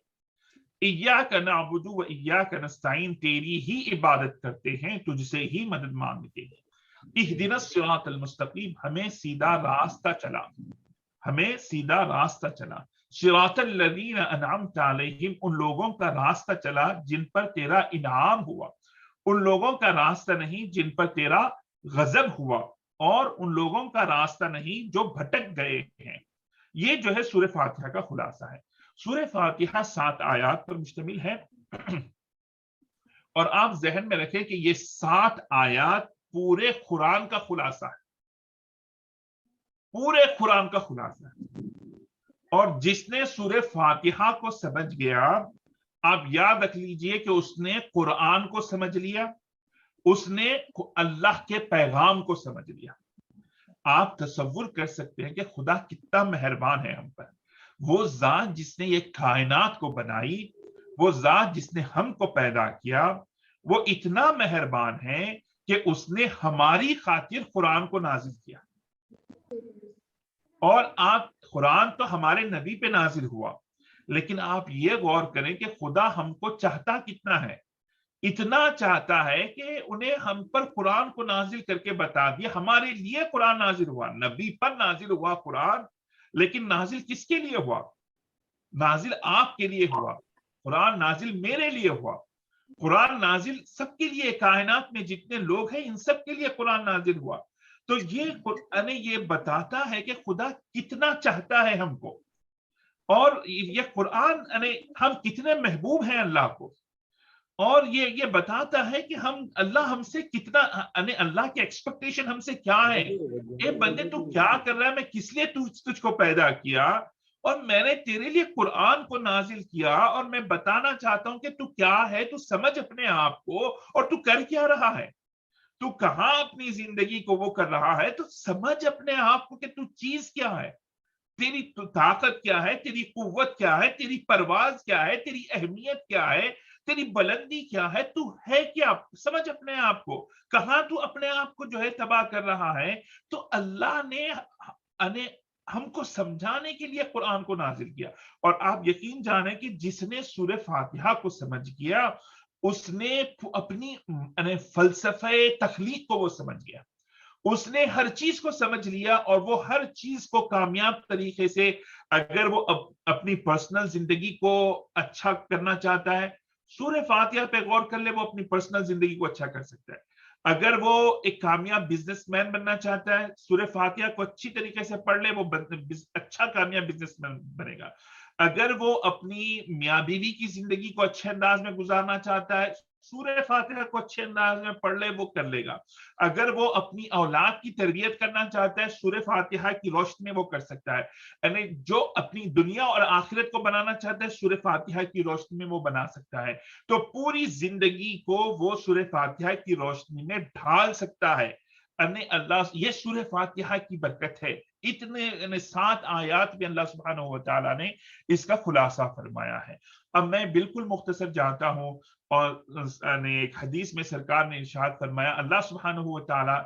Speaker 2: ایاک نعبد و ایاک نستعین, تیری ہی عبادت کرتے ہیں, تجھ سے ہی مدد مانگتے ہیں. اہدنا الصراط المستقیم, ہمیں سیدھا راستہ چلا, ہمیں سیدھا راستہ چلا. صراط الذین انعمت علیہم, ان لوگوں کا راستہ چلا جن پر تیرا انعام ہوا, ان لوگوں کا راستہ نہیں جن پر تیرا غضب ہوا, اور ان لوگوں کا راستہ نہیں جو بھٹک گئے ہیں. یہ جو ہے سورہ فاتحہ کا خلاصہ ہے. سورہ فاتحہ 7 آیات پر مشتمل ہے اور آپ ذہن میں رکھیں کہ یہ 7 آیات پورے قرآن کا خلاصہ ہے, پورے قرآن کا خلاصہ ہے. اور جس نے سورہ فاتحہ کو سمجھ گیا, آپ یاد رکھ لیجئے کہ اس نے قرآن کو سمجھ لیا, اس نے اللہ کے پیغام کو سمجھ لیا. آپ تصور کر سکتے ہیں کہ خدا کتنا مہربان ہے ہم پر. وہ ذات جس نے یہ کائنات کو بنائی, وہ ذات جس نے ہم کو پیدا کیا, وہ اتنا مہربان ہے کہ اس نے ہماری خاطر قرآن کو نازل کیا. اور آپ قرآن تو ہمارے نبی پہ نازل ہوا, لیکن آپ یہ غور کریں کہ خدا ہم کو چاہتا کتنا ہے. اتنا چاہتا ہے کہ انہیں ہم پر قرآن کو نازل کر کے بتا دیا. ہمارے لیے قرآن نازل ہوا, نبی پر نازل ہوا قرآن, لیکن نازل کس کے لیے ہوا؟ نازل آپ کے لیے ہوا. قرآن نازل میرے لیے ہوا. قرآن نازل سب کے لیے, کائنات میں جتنے لوگ ہیں ان سب کے لیے قرآن نازل ہوا. تو یہ بتاتا ہے کہ خدا کتنا چاہتا ہے ہم کو, اور یہ قرآن ہم کتنے محبوب ہیں اللہ کو. اور یہ بتاتا ہے کہ اللہ ہم سے کتنا, اللہ کی ایکسپیکٹیشن ہم سے کیا ہے. اے بندے تو کیا کر رہا ہے, میں کس لیے تجھ کو پیدا کیا, اور میں نے تیرے لیے قرآن کو نازل کیا, اور میں بتانا چاہتا ہوں کہ تو کیا ہے, تو سمجھ اپنے آپ کو, اور تو کر کیا رہا ہے, تو کہاں اپنی زندگی کو وہ کر رہا ہے. تو سمجھ اپنے آپ کو کہ تو چیز کیا ہے, تیری طاقت کیا ہے, تیری قوت کیا ہے, تیری پرواز کیا ہے, تیری اہمیت کیا ہے, تیری بلندی کیا ہے, تو ہے کیا. سمجھ اپنے آپ کو, کہاں تو اپنے آپ کو جو ہے تباہ کر رہا ہے. تو اللہ نے ہم کو سمجھانے کے لیے قرآن کو نازل کیا. اور آپ یقین جانیں کہ جس نے سورہ فاتحہ کو سمجھ گیا, اس نے اپنی فلسفہ تخلیق کو وہ سمجھ گیا, اس نے ہر چیز کو سمجھ لیا, اور وہ ہر چیز کو کامیاب طریقے سے, اگر وہ اپنی پرسنل زندگی کو اچھا کرنا چاہتا ہے, سورہ فاتحہ پہ غور کر لے, وہ اپنی پرسنل زندگی کو اچھا کر سکتا ہے. اگر وہ ایک کامیاب بزنس مین بننا چاہتا ہے, سورہ فاتحہ کو اچھی طریقے سے پڑھ لے, وہ اچھا کامیاب بزنس مین بنے گا. اگر وہ اپنی میاں بیوی کی زندگی کو اچھے انداز میں گزارنا چاہتا ہے, سورہ فاتحہ کو اچھے انداز میں پڑھ لے, وہ کر لے گا. اگر وہ اپنی اولاد کی تربیت کرنا چاہتا ہے, سورہ فاتحہ کی روشنی میں وہ کر سکتا ہے. یعنی جو اپنی دنیا اور آخرت کو بنانا چاہتا ہے, سورہ فاتحہ کی روشنی میں وہ بنا سکتا ہے. تو پوری زندگی کو وہ سورہ فاتحہ کی روشنی میں ڈھال سکتا ہے. اللہ, یہ سورہ فاتحہ کی برکت ہے. اتنے 7 آیات میں اللہ سبحانہ و تعالیٰ نے اس کا خلاصہ فرمایا ہے۔ اب میں بالکل مختصر جاتا ہوں، اور ایک حدیث میں سرکار نے ارشاد فرمایا، اللہ سبحانہ و تعالیٰ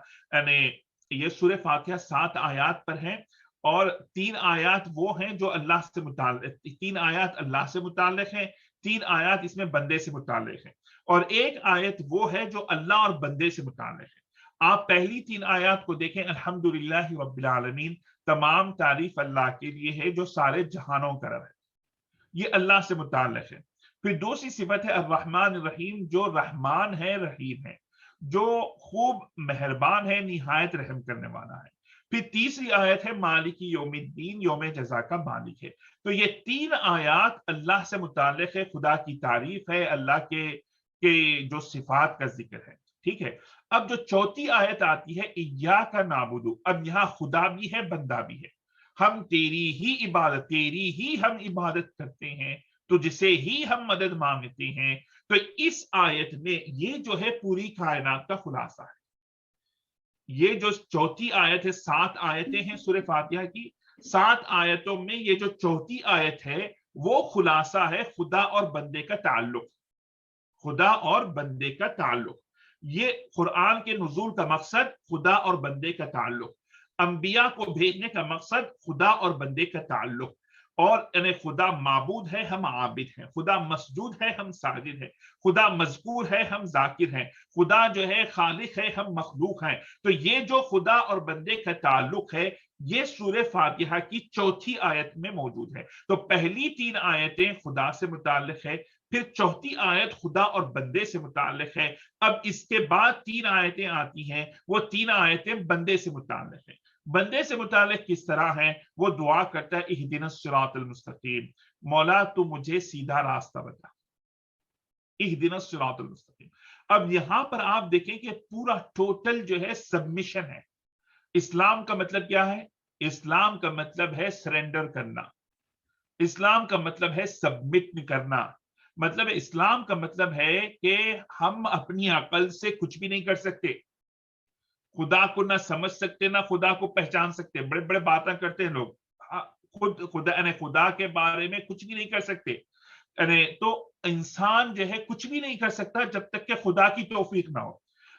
Speaker 2: نے یہ سورہ فاتحہ 7 آیات پر ہے، اور 3 آیات وہ ہیں جو اللہ سے متعلق، 3 آیات اللہ سے متعلق ہیں، 3 آیات اس میں بندے سے متعلق ہیں، اور ایک آیت وہ ہے جو اللہ اور بندے سے متعلق ہے۔ آپ پہلی 3 آیات کو دیکھیں، الحمدللہ رب العالمین، تمام تعریف اللہ کے لیے ہے جو سارے جہانوں کا رب ہے، یہ اللہ سے متعلق ہے۔ پھر دوسری صفت ہے الرحمن الرحیم، جو رحمان ہے رحیم ہے، جو خوب مہربان ہے، نہایت رحم کرنے والا ہے۔ پھر تیسری آیت ہے مالک یوم الدین، یوم جزا کا مالک ہے۔ تو یہ 3 آیات اللہ سے متعلق ہے، خدا کی تعریف ہے، اللہ کے جو صفات کا ذکر ہے، ٹھیک ہے۔ اب جو چوتھی آیت آتی ہے ایاک نعبد، اب یہاں خدا بھی ہے بندہ بھی ہے، ہم تیری ہی عبادت، تیری ہی ہم عبادت کرتے ہیں، تجھ سے ہی ہم مدد مانگتے ہیں۔ تو اس آیت میں یہ جو ہے پوری کائنات کا خلاصہ ہے۔ یہ جو چوتھی آیت ہے، 7 آیتیں ہیں سورہ فاتحہ کی، 7 آیتوں میں یہ جو چوتھی آیت ہے وہ خلاصہ ہے خدا اور بندے کا تعلق، خدا اور بندے کا تعلق۔ یہ قرآن کے نزول کا مقصد خدا اور بندے کا تعلق، انبیاء کو بھیجنے کا مقصد خدا اور بندے کا تعلق، اور یعنی خدا معبود ہے ہم عابد ہیں، خدا مسجود ہے ہم ساجد ہیں، خدا مذکور ہے ہم ذاکر ہیں، خدا جو ہے خالق ہے ہم مخلوق ہیں۔ تو یہ جو خدا اور بندے کا تعلق ہے یہ سورہ فاتحہ کی چوتھی آیت میں موجود ہے۔ تو پہلی 3 آیتیں خدا سے متعلق ہے، پھر چوتھی آیت خدا اور بندے سے متعلق ہے، اب اس کے بعد 3 آیتیں آتی ہیں، وہ 3 آیتیں بندے سے متعلق ہیں۔ بندے سے متعلق کس طرح ہیں؟ وہ دعا کرتا ہے اہدنا الصراط المستقیم، مولا تو مجھے سیدھا راستہ بتا، اہدنا الصراط المستقیم۔ اب یہاں پر آپ دیکھیں کہ پورا ٹوٹل جو ہے سبمیشن ہے۔ اسلام کا مطلب کیا ہے؟ اسلام کا مطلب ہے سرنڈر کرنا، اسلام کا مطلب ہے سبمٹ کرنا، مطلب اسلام کا مطلب ہے کہ ہم اپنی عقل سے کچھ بھی نہیں کر سکتے، خدا کو نہ سمجھ سکتے نہ خدا کو پہچان سکتے، بڑے بڑے باتیں کرتے ہیں لوگ، خدا کے بارے میں کچھ بھی نہیں کر سکتے، تو انسان جو ہے کچھ بھی نہیں کر سکتا جب تک کہ خدا کی توفیق نہ ہو،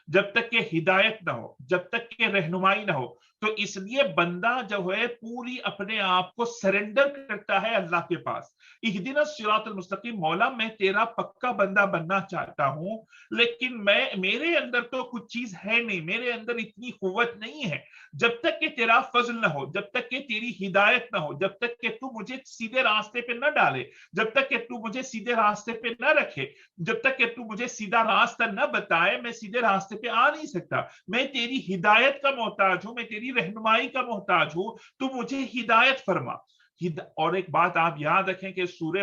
Speaker 2: جب تک کہ ہدایت نہ ہو، جب تک کہ رہنمائی نہ ہو۔ تو اس لیے بندہ جو ہے پوری اپنے آپ کو سرنڈر کرتا ہے اللہ کے پاس، اہدنا الصراط المستقیم، مولا میں تیرا پکا بندہ بننا چاہتا ہوں، لیکن میرے اندر تو کچھ چیز ہے نہیں، میرے اندر اتنی قوت نہیں ہے، جب تک کہ تیرا فضل نہ ہو، جب تک کہ تیری ہدایت نہ ہو، جب تک کہ تو مجھے سیدھے راستے پہ نہ ڈالے، جب تک کہ تو مجھے سیدھے راستے پہ نہ رکھے، جب تک کہ تو مجھے سیدھا راستہ نہ بتائے، میں سیدھے راستے پہ آ نہیں سکتا۔ میں تیری ہدایت کا محتاج ہوں، میں تیری رہنمائی کا محتاج ہوں، تو مجھے ہدایت فرما۔ اور ایک بات آپ یاد رکھیں کہ سورہ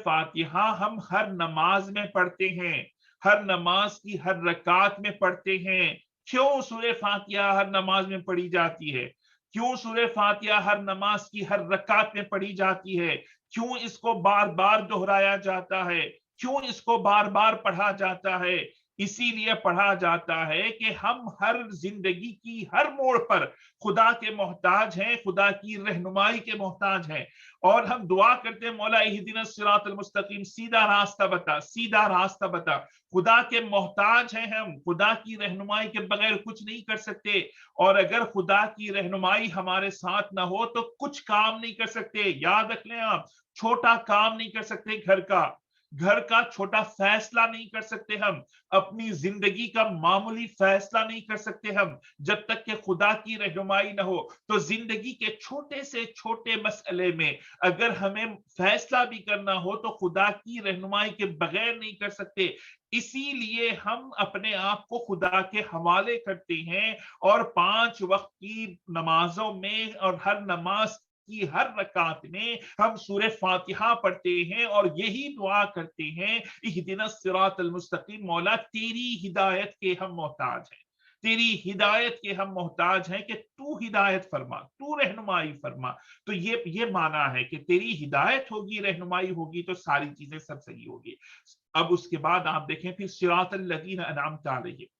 Speaker 2: فاتحہ ہم ہر نماز میں پڑھتے ہیں، ہر نماز کی ہر رکعت میں پڑھتے ہیں۔ کیوں سورہ فاتحہ ہر نماز میں پڑھی جاتی ہے؟ کیوں سورہ فاتحہ ہر نماز کی ہر رکعت میں پڑھی جاتی ہے؟ کیوں اس کو بار بار دہرایا جاتا ہے؟ کیوں اس کو بار بار پڑھا جاتا ہے؟ اسی لیے پڑھا جاتا ہے کہ ہم ہر زندگی کی ہر موڑ پر خدا کے محتاج ہیں، خدا کی رہنمائی کے محتاج ہیں، اور ہم دعا کرتے ہیں مولا اہدنا الصراط المستقیم، سیدھا راستہ بتا، سیدھا راستہ بتا۔ خدا کے محتاج ہیں ہم، خدا کی رہنمائی کے بغیر کچھ نہیں کر سکتے، اور اگر خدا کی رہنمائی ہمارے ساتھ نہ ہو تو کچھ کام نہیں کر سکتے۔ یاد رکھ لیں آپ، چھوٹا کام نہیں کر سکتے، گھر کا چھوٹا فیصلہ نہیں کر سکتے ہم، اپنی زندگی کا معمولی فیصلہ نہیں کر سکتے ہم، جب تک کہ خدا کی رہنمائی نہ ہو۔ تو زندگی کے چھوٹے سے چھوٹے مسئلے میں اگر ہمیں فیصلہ بھی کرنا ہو تو خدا کی رہنمائی کے بغیر نہیں کر سکتے۔ اسی لیے ہم اپنے آپ کو خدا کے حوالے کرتے ہیں، اور 5 وقت کی نمازوں میں اور ہر نماز کی ہر رکعت میں ہم سورہ فاتحہ پڑھتے ہیں اور یہی دعا کرتے ہیں اہدنا الصراط المستقیم، مولا تیری ہدایت کے ہم محتاج ہیں، تیری ہدایت کے ہم محتاج ہیں کہ تو ہدایت فرما، تو رہنمائی فرما۔ تو یہ معنی ہے کہ تیری ہدایت ہوگی، رہنمائی ہوگی تو ساری چیزیں سب صحیح ہوگی۔ اب اس کے بعد آپ دیکھیں پھر صراط الذین انعمت علیہم،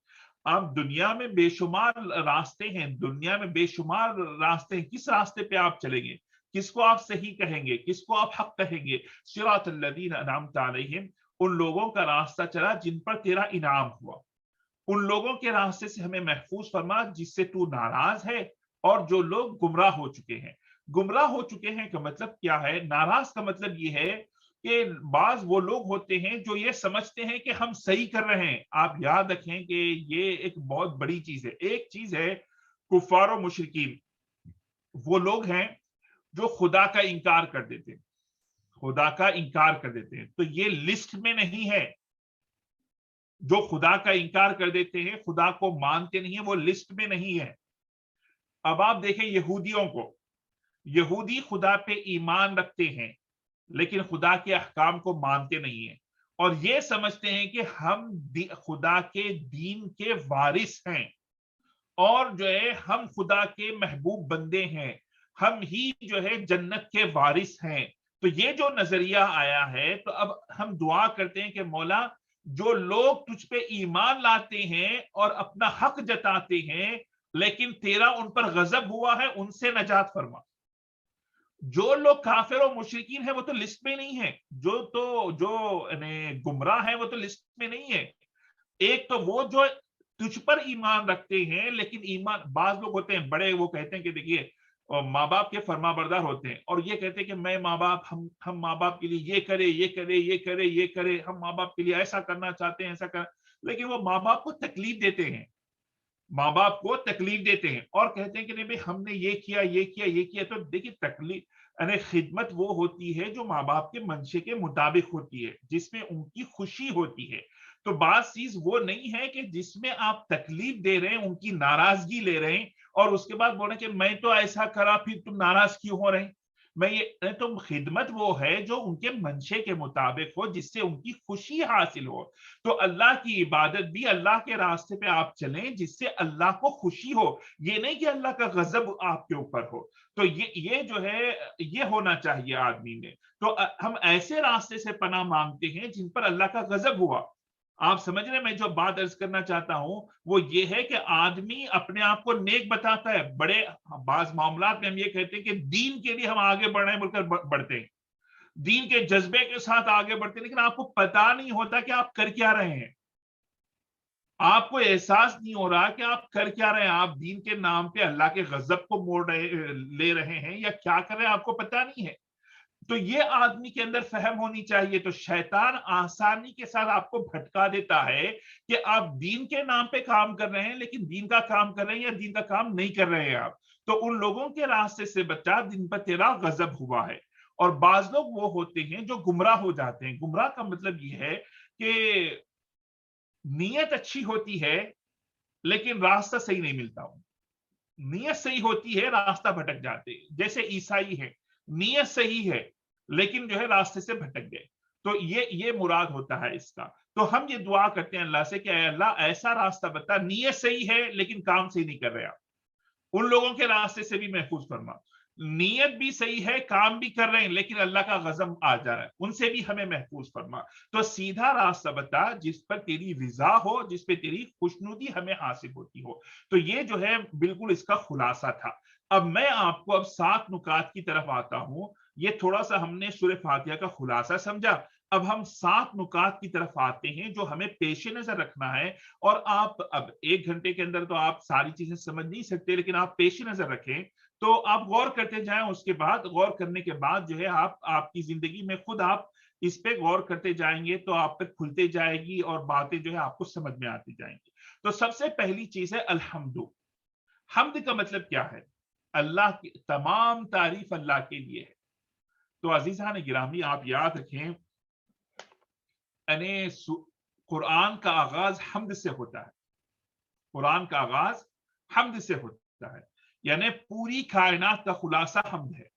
Speaker 2: آپ دنیا میں بے شمار راستے ہیں، دنیا میں بے شمار راستے ہیں، کس راستے پہ آپ چلیں گے؟ کس کو آپ صحیح کہیں گے؟ کس کو آپ حق کہیں گے؟ صراط الذین انعمت علیہم، ان لوگوں کا راستہ چلا جن پر تیرا انعام ہوا، ان لوگوں کے راستے سے ہمیں محفوظ فرما جس سے تو ناراض ہے، اور جو لوگ گمراہ ہو چکے ہیں۔ گمراہ ہو چکے ہیں کا مطلب کیا ہے؟ ناراض کا مطلب یہ ہے کہ بعض وہ لوگ ہوتے ہیں جو یہ سمجھتے ہیں کہ ہم صحیح کر رہے ہیں۔ آپ یاد رکھیں کہ یہ ایک بہت بڑی چیز ہے۔ ایک چیز ہے کفار و مشرکین، وہ لوگ ہیں جو خدا کا انکار کر دیتے ہیں، خدا کا انکار کر دیتے ہیں، تو یہ لسٹ میں نہیں ہے۔ جو خدا کا انکار کر دیتے ہیں، خدا کو مانتے نہیں ہیں، وہ لسٹ میں نہیں ہے۔ اب آپ دیکھیں یہودیوں کو، یہودی خدا پہ ایمان رکھتے ہیں لیکن خدا کے احکام کو مانتے نہیں ہیں، اور یہ سمجھتے ہیں کہ ہم خدا کے دین کے وارث ہیں، اور جو ہے ہم خدا کے محبوب بندے ہیں، ہم ہی جو ہے جنت کے وارث ہیں۔ تو یہ جو نظریہ آیا ہے، تو اب ہم دعا کرتے ہیں کہ مولا جو لوگ تجھ پہ ایمان لاتے ہیں اور اپنا حق جتاتے ہیں لیکن تیرا ان پر غضب ہوا ہے، ان سے نجات فرما۔ جو لوگ کافر و مشرکین ہیں وہ تو لسٹ میں نہیں ہے، جو گمراہ ہیں وہ تو لسٹ میں نہیں ہے۔ ایک تو وہ جو تجھ پر ایمان رکھتے ہیں لیکن ایمان، بعض لوگ ہوتے ہیں بڑے، وہ کہتے ہیں کہ دیکھیے ماں باپ کے فرما بردار ہوتے ہیں، اور یہ کہتے ہیں کہ میں ماں باپ، ہم ماں باپ کے لیے یہ کرے یہ کرے یہ کرے یہ کرے، ہم ماں باپ کے لیے ایسا کرنا چاہتے ہیں ایسا لیکن وہ ماں باپ کو تکلیف دیتے ہیں، ماں باپ کو تکلیف دیتے ہیں، اور کہتے ہیں کہ نہیں بھائی ہم نے یہ کیا یہ کیا یہ کیا۔ تو دیکھیے تکلیف یعنی خدمت وہ ہوتی ہے جو ماں باپ کے منشے کے مطابق ہوتی ہے، جس میں ان کی خوشی ہوتی ہے۔ تو بعض چیز وہ نہیں ہے کہ جس میں آپ تکلیف دے رہے ہیں، ان کی ناراضگی لے رہے ہیں، اور اس کے بعد بول رہے ہیں کہ میں تو ایسا کرا پھر تم ناراض کیوں ہو رہے ہیں۔ میں یہ تو خدمت وہ ہے جو ان کے منشے کے مطابق ہو، جس سے ان کی خوشی حاصل ہو۔ تو اللہ کی عبادت بھی اللہ کے راستے پہ آپ چلیں جس سے اللہ کو خوشی ہو، یہ نہیں کہ اللہ کا غضب آپ کے اوپر ہو۔ تو یہ جو ہے یہ ہونا چاہیے آدمی میں۔ تو ہم ایسے راستے سے پناہ مانگتے ہیں جن پر اللہ کا غضب ہوا۔ آپ سمجھ رہے ہیں میں جو بات عرض کرنا چاہتا ہوں وہ یہ ہے کہ آدمی اپنے آپ کو نیک بتاتا ہے، بڑے بعض معاملات میں ہم یہ کہتے ہیں کہ دین کے لیے ہم آگے بڑھ رہے ہیں بول کر بڑھتے ہیں، دین کے جذبے کے ساتھ آگے بڑھتے ہیں، لیکن آپ کو پتا نہیں ہوتا کہ آپ کر کیا رہے ہیں، آپ کو احساس نہیں ہو رہا کہ آپ کر کیا رہے ہیں، آپ دین کے نام پہ اللہ کے غضب کو لے رہے ہیں یا کیا کر رہے ہیں، آپ کو پتا نہیں ہے۔ تو یہ آدمی کے اندر فہم ہونی چاہیے۔ تو شیطان آسانی کے ساتھ آپ کو بھٹکا دیتا ہے کہ آپ دین کے نام پہ کام کر رہے ہیں لیکن دین کا کام کر رہے ہیں یا دین کا کام نہیں کر رہے ہیں آپ۔ تو ان لوگوں کے راستے سے بچا جن پر تیرا غضب ہوا ہے۔ اور بعض لوگ وہ ہوتے ہیں جو گمراہ ہو جاتے ہیں۔ گمراہ کا مطلب یہ ہے کہ نیت اچھی ہوتی ہے لیکن راستہ صحیح نہیں ملتا ہوں، نیت صحیح ہوتی ہے راستہ بھٹک جاتے ہیں، جیسے عیسائی ہے، نیت صحیح ہے لیکن جو ہے راستے سے بھٹک گئے۔ تو یہ مراد ہوتا ہے اس کا۔ تو ہم یہ دعا کرتے ہیں اللہ سے کہ اے اللہ ایسا راستہ بتا، نیت صحیح ہے لیکن کام صحیح نہیں کر رہے آپ، ان لوگوں کے راستے سے بھی محفوظ فرما۔ نیت بھی صحیح ہے، کام بھی کر رہے ہیں لیکن اللہ کا غضب آ جا رہا ہے، ان سے بھی ہمیں محفوظ فرما۔ تو سیدھا راستہ بتا جس پر تیری رضا ہو، جس پہ تیری خوشنودی ہمیں حاصل ہوتی ہو۔ تو یہ جو ہے بالکل اس کا خلاصہ تھا۔ اب میں آپ کو اب 7 نکات کی طرف آتا ہوں۔ یہ تھوڑا سا ہم نے سورہ فاتحہ کا خلاصہ سمجھا، اب ہم 7 نکات کی طرف آتے ہیں جو ہمیں پیش نظر رکھنا ہے۔ اور آپ اب 1 گھنٹے کے اندر تو آپ ساری چیزیں سمجھ نہیں سکتے، لیکن آپ پیش نظر رکھیں تو آپ غور کرتے جائیں، اس کے بعد غور کرنے کے بعد جو ہے آپ کی زندگی میں خود آپ اس پہ غور کرتے جائیں گے تو آپ تک کھلتے جائے گی اور باتیں جو ہے آپ کو سمجھ میں آتی جائیں گی۔ تو سب سے پہلی چیز ہے الحمد۔ حمد کا مطلب کیا ہے؟ اللہ کی تمام تعریف اللہ کے لیے ہے۔ تو عزیزان گرامی آپ یاد رکھیں، یعنی قرآن کا آغاز حمد سے ہوتا ہے، قرآن کا آغاز حمد سے ہوتا ہے، یعنی پوری کائنات کا خلاصہ حمد ہے۔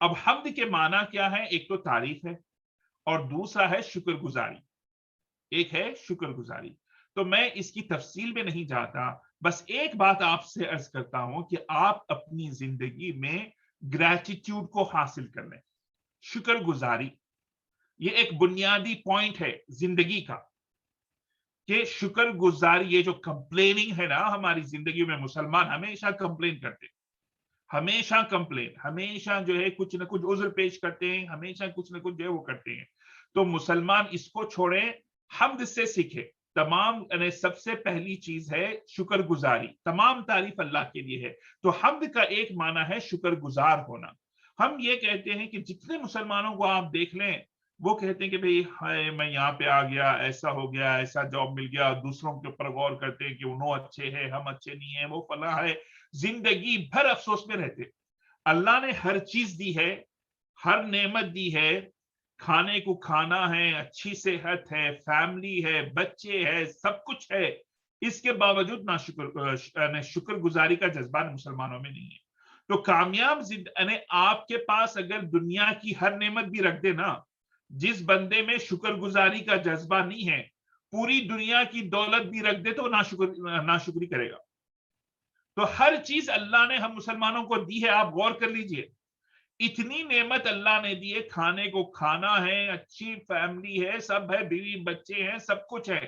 Speaker 2: اب حمد کے معنی کیا ہے؟ ایک تو تعریف ہے اور دوسرا ہے شکر گزاری، ایک ہے شکر گزاری۔ تو میں اس کی تفصیل میں نہیں جاتا، بس ایک بات آپ سے عرض کرتا ہوں کہ آپ اپنی زندگی میں گریٹیٹیوڈ کو حاصل کر لیں، شکر گزاری۔ یہ ایک بنیادی پوائنٹ ہے زندگی کا۔ کہ شکر گزاری، یہ جو کمپلیننگ ہے نا ہماری زندگی میں، مسلمان ہمیشہ کمپلین کرتے ہیں، ہمیشہ کمپلین، ہمیشہ جو ہے کچھ نہ کچھ عذر پیش کرتے ہیں، ہمیشہ کچھ نہ کچھ جو ہے وہ کرتے ہیں. تو مسلمان اس کو چھوڑیں، حمد سے سیکھے. تمام سب سے پہلی چیز ہے شکر گزاری، تمام تعریف اللہ کے لیے ہے. تو حمد کا ایک معنی ہے شکر گزار ہونا. ہم یہ کہتے ہیں کہ جتنے مسلمانوں کو آپ دیکھ لیں وہ کہتے ہیں کہ بھئی ہائے میں یہاں پہ آ گیا، ایسا ہو گیا، ایسا جاب مل گیا، دوسروں کے اوپر غور کرتے ہیں کہ انہوں اچھے ہیں، ہم اچھے نہیں ہیں، وہ فلاں ہے، زندگی بھر افسوس میں رہتے. اللہ نے ہر چیز دی ہے، ہر نعمت دی ہے، کھانے کو کھانا ہے، اچھی صحت ہے، فیملی ہے، بچے ہے، سب کچھ ہے. اس کے باوجود شکر گزاری کا جذبہ مسلمانوں میں نہیں ہے. تو کامیاب آپ کے پاس اگر دنیا کی ہر نعمت بھی رکھ دے نا، جس بندے میں شکر گزاری کا جذبہ نہیں ہے، پوری دنیا کی دولت بھی رکھ دے تو ناشکری کرے گا. تو ہر چیز اللہ نے ہم مسلمانوں کو دی ہے. آپ غور کر لیجئے، اتنی نعمت اللہ نے دی ہے، کھانے کو کھانا ہے، اچھی فیملی ہے، سب ہے، بیوی بچے ہیں، سب کچھ ہے.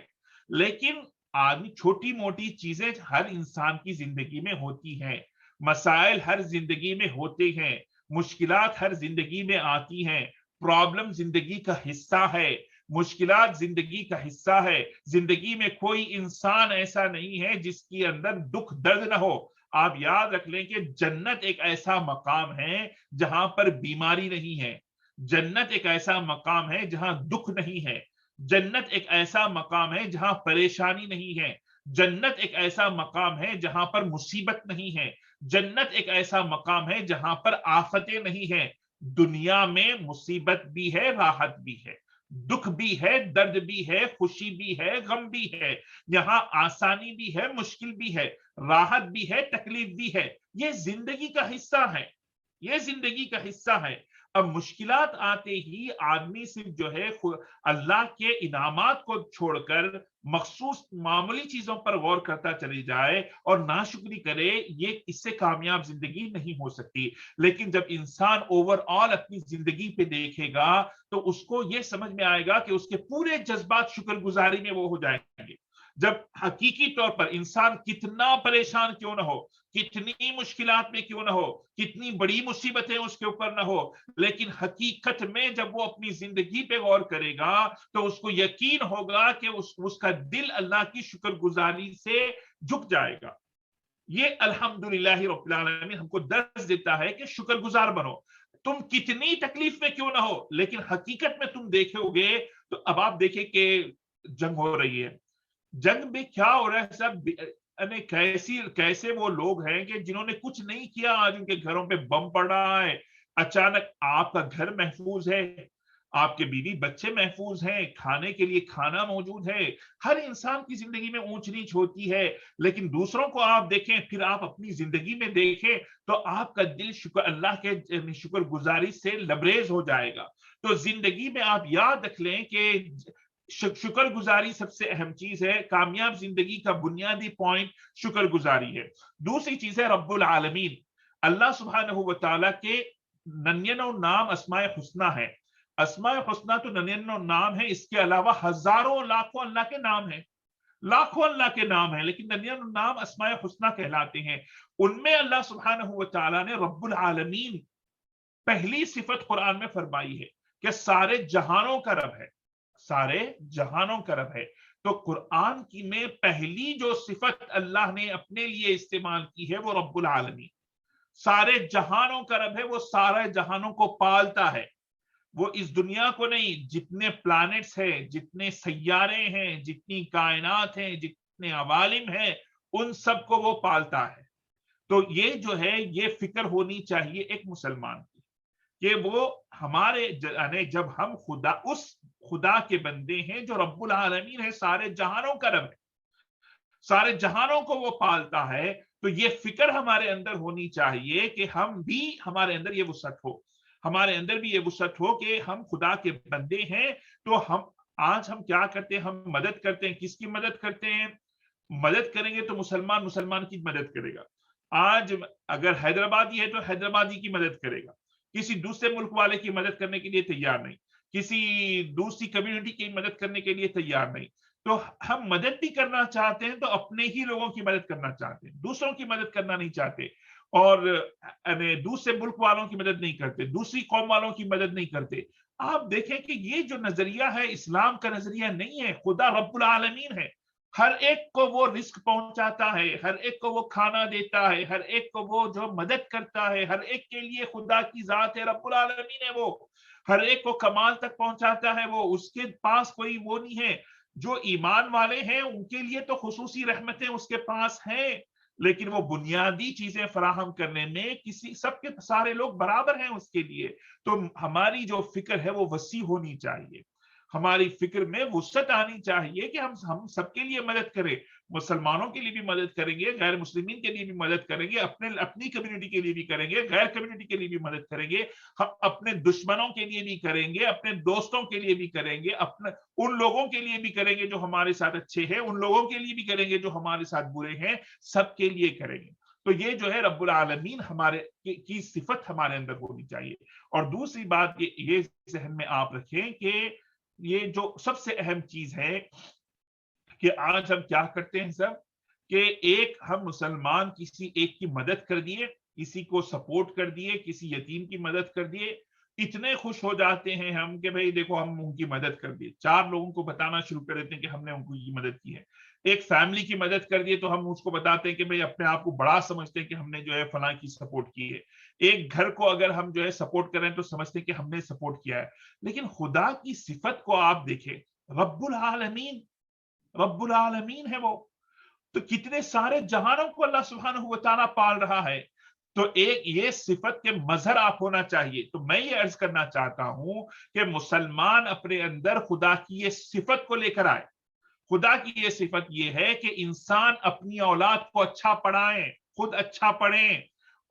Speaker 2: لیکن آدمی چھوٹی موٹی چیزیں ہر انسان کی زندگی میں ہوتی ہیں، مسائل ہر زندگی میں ہوتے ہیں، مشکلات ہر زندگی میں آتی ہیں، پرابلم زندگی کا حصہ ہے، مشکلات زندگی کا حصہ ہے. زندگی میں کوئی انسان ایسا نہیں ہے جس کے اندر دکھ درد نہ ہو. آپ یاد رکھ لیں کہ جنت ایک ایسا مقام ہے جہاں پر بیماری نہیں ہے. جنت ایک ایسا مقام ہے جہاں دکھ نہیں ہے. جنت ایک ایسا مقام ہے جہاں پریشانی نہیں ہے. جنت ایک ایسا مقام ہے جہاں پر مصیبت نہیں ہے. جنت ایک ایسا مقام ہے جہاں پر آفتیں نہیں ہیں. دنیا میں مصیبت بھی ہے، راحت بھی ہے، دکھ بھی ہے، درد بھی ہے، خوشی بھی ہے، غم بھی ہے. یہاں آسانی بھی ہے، مشکل بھی ہے، راحت بھی ہے، تکلیف بھی ہے. یہ زندگی کا حصہ ہے، یہ زندگی کا حصہ ہے. اب مشکلات آتے ہی آدمی صرف جو ہے اللہ کے انعامات کو چھوڑ کر مخصوص معمولی چیزوں پر غور کرتا چلی جائے اور ناشکری کرے، یہ اس سے کامیاب زندگی نہیں ہو سکتی. لیکن جب انسان اوور آل اپنی زندگی پہ دیکھے گا تو اس کو یہ سمجھ میں آئے گا کہ اس کے پورے جذبات شکر گزاری میں وہ ہو جائیں گے. جب حقیقی طور پر انسان کتنا پریشان کیوں نہ ہو، کتنی مشکلات میں کیوں نہ ہو، کتنی بڑی مصیبتیں اس کے اوپر نہ ہو، لیکن حقیقت میں جب وہ اپنی زندگی پہ غور کرے گا تو اس کو یقین ہوگا کہ اس کا دل اللہ کی شکر گزاری سے جھک جائے گا. یہ الحمدللہ رب العالمین ہم کو درس دیتا ہے کہ شکر گزار بنو. تم کتنی تکلیف میں کیوں نہ ہو، لیکن حقیقت میں تم دیکھو گے تو اب آپ دیکھیں کہ جنگ ہو رہی ہے. جنگ میں کیا ہو رہا ہے سب، کیسے وہ لوگ ہیں کہ جنہوں نے کچھ نہیں کیا، آج ان کے گھروں پہ بم پڑ رہا ہے. اچانک آپ کا گھر محفوظ ہے، آپ کے بیوی بچے محفوظ ہیں، کھانے کے لیے کھانا موجود ہے. ہر انسان کی زندگی میں اونچ نیچ ہوتی ہے، لیکن دوسروں کو آپ دیکھیں، پھر آپ اپنی زندگی میں دیکھیں تو آپ کا دل اللہ کے شکر گزاری سے لبریز ہو جائے گا. تو زندگی میں آپ یاد رکھ لیں کہ شکر گزاری سب سے اہم چیز ہے. کامیاب زندگی کا بنیادی پوائنٹ شکر گزاری ہے. دوسری چیز ہے رب العالمین. اللہ سبحانہ و تعالیٰ کے 99 نام اسماء حسنہ ہے. اسماء حسنہ تو 99 نام ہے، اس کے علاوہ ہزاروں لاکھوں اللہ کے نام ہیں، لاکھوں اللہ کے نام ہیں، لیکن 99 نام اسماء حسنہ کہلاتے ہیں. ان میں اللہ سبحانہ و تعالیٰ نے رب العالمین پہلی صفت قرآن میں فرمائی ہے کہ سارے جہانوں کا رب ہے، سارے جہانوں کا رب ہے. تو قرآن کی میں پہلی جو صفت اللہ نے اپنے لیے استعمال کی ہے وہ رب العالمین. سارے جہانوں کا رب ہے، وہ سارے جہانوں کو پالتا ہے. وہ اس دنیا کو نہیں، جتنے پلانٹس ہیں، جتنے سیارے ہیں، جتنی کائنات ہیں، جتنے عوالم ہیں، ان سب کو وہ پالتا ہے. تو یہ جو ہے یہ فکر ہونی چاہیے ایک مسلمان کی کہ وہ ہمارے جب ہم اس خدا کے بندے ہیں جو رب العالمین ہے، سارے جہانوں کا رب ہے، سارے جہانوں کو وہ پالتا ہے، تو یہ فکر ہمارے اندر ہونی چاہیے کہ ہم بھی، ہمارے اندر یہ وسعت ہو، ہمارے اندر بھی یہ وسعت ہو کہ ہم خدا کے بندے ہیں. تو آج ہم کیا کرتے ہیں، ہم مدد کرتے ہیں. کس کی مدد کرتے ہیں؟ مدد کریں گے تو مسلمان کی مدد کرے گا. آج اگر حیدرآبادی ہے تو حیدرآبادی کی مدد کرے گا، کسی دوسرے ملک والے کی مدد کرنے کے لیے تیار نہیں، کسی دوسری کمیونٹی کی مدد کرنے کے لیے تیار نہیں. تو ہم مدد بھی کرنا چاہتے ہیں تو اپنے ہی لوگوں کی مدد کرنا چاہتے ہیں, دوسروں کی مدد کرنا نہیں چاہتے, اور دوسرے ملک والوں کی مدد نہیں کرتے, دوسری قوم والوں کی مدد نہیں کرتے. آپ دیکھیں کہ یہ جو نظریہ ہے اسلام کا نظریہ نہیں ہے. خدا رب العالمین ہے, ہر ایک کو وہ رزق پہنچاتا ہے, ہر ایک کو وہ کھانا دیتا ہے, ہر ایک کو وہ جو مدد کرتا ہے, ہر ایک کے لیے خدا کی ذات ہے, رب العالمین ہے, وہ ہر ایک کو کمال تک پہنچاتا ہے. وہ اس کے پاس کوئی وہ نہیں ہے. جو ایمان والے ہیں ان کے لیے تو خصوصی رحمتیں اس کے پاس ہیں, لیکن وہ بنیادی چیزیں فراہم کرنے میں کسی سب کے سارے لوگ برابر ہیں اس کے لیے. تو ہماری جو فکر ہے وہ وسیع ہونی چاہیے, ہماری فکر میں وسعت آنی چاہیے کہ ہم سب کے لیے مدد کریں, مسلمانوں کے لیے بھی مدد کریں گے, غیر مسلمین کے لیے بھی مدد کریں گے, اپنی کمیونٹی کے لیے بھی کریں گے, غیر کمیونٹی کے لیے بھی مدد کریں گے, ہم اپنے دشمنوں کے لیے بھی کریں گے, اپنے دوستوں کے لیے بھی کریں گے, اپنے ان لوگوں کے لیے بھی کریں گے جو ہمارے ساتھ اچھے ہیں, ان لوگوں کے لیے بھی کریں گے جو ہمارے ساتھ برے ہیں, سب کے لیے کریں گے. تو یہ جو ہے رب العالمین ہمارے کی صفت ہمارے اندر ہونی چاہیے. اور دوسری بات یہ ذہن میں آپ رکھیں کہ یہ جو سب سے اہم چیز ہے کہ آج ہم کیا کرتے ہیں سب, کہ ایک ہم مسلمان کسی ایک کی مدد کر دیے, کسی کو سپورٹ کر دیے, کسی یتیم کی مدد کر دیے, اتنے خوش ہو جاتے ہیں ہم کہ بھئی دیکھو ہم ان کی مدد کر دیے, 4 لوگوں کو بتانا شروع کر دیتے ہیں کہ ہم نے ان کی مدد کی ہے. ایک فیملی کی مدد کر دیے تو ہم اس کو بتاتے ہیں کہ بھئی اپنے آپ کو بڑا سمجھتے ہیں کہ ہم نے جو ہے فلاں کی سپورٹ کی ہے. ایک گھر کو اگر ہم جو ہے سپورٹ کریں تو سمجھتے ہیں کہ ہم نے سپورٹ کیا ہے. لیکن خدا کی صفت کو آپ دیکھیں, رب العالمین, رب العالمین ہے وہ, تو کتنے سارے جہانوں کو اللہ سبحانہ و تعالیٰ پال رہا ہے. تو ایک یہ صفت کے مظہر آپ ہونا چاہیے. تو میں یہ عرض کرنا چاہتا ہوں کہ مسلمان اپنے اندر خدا کی یہ صفت کو لے کر آئے. خدا کی یہ صفت یہ ہے کہ انسان اپنی اولاد کو اچھا پڑھائیں, خود اچھا پڑھیں,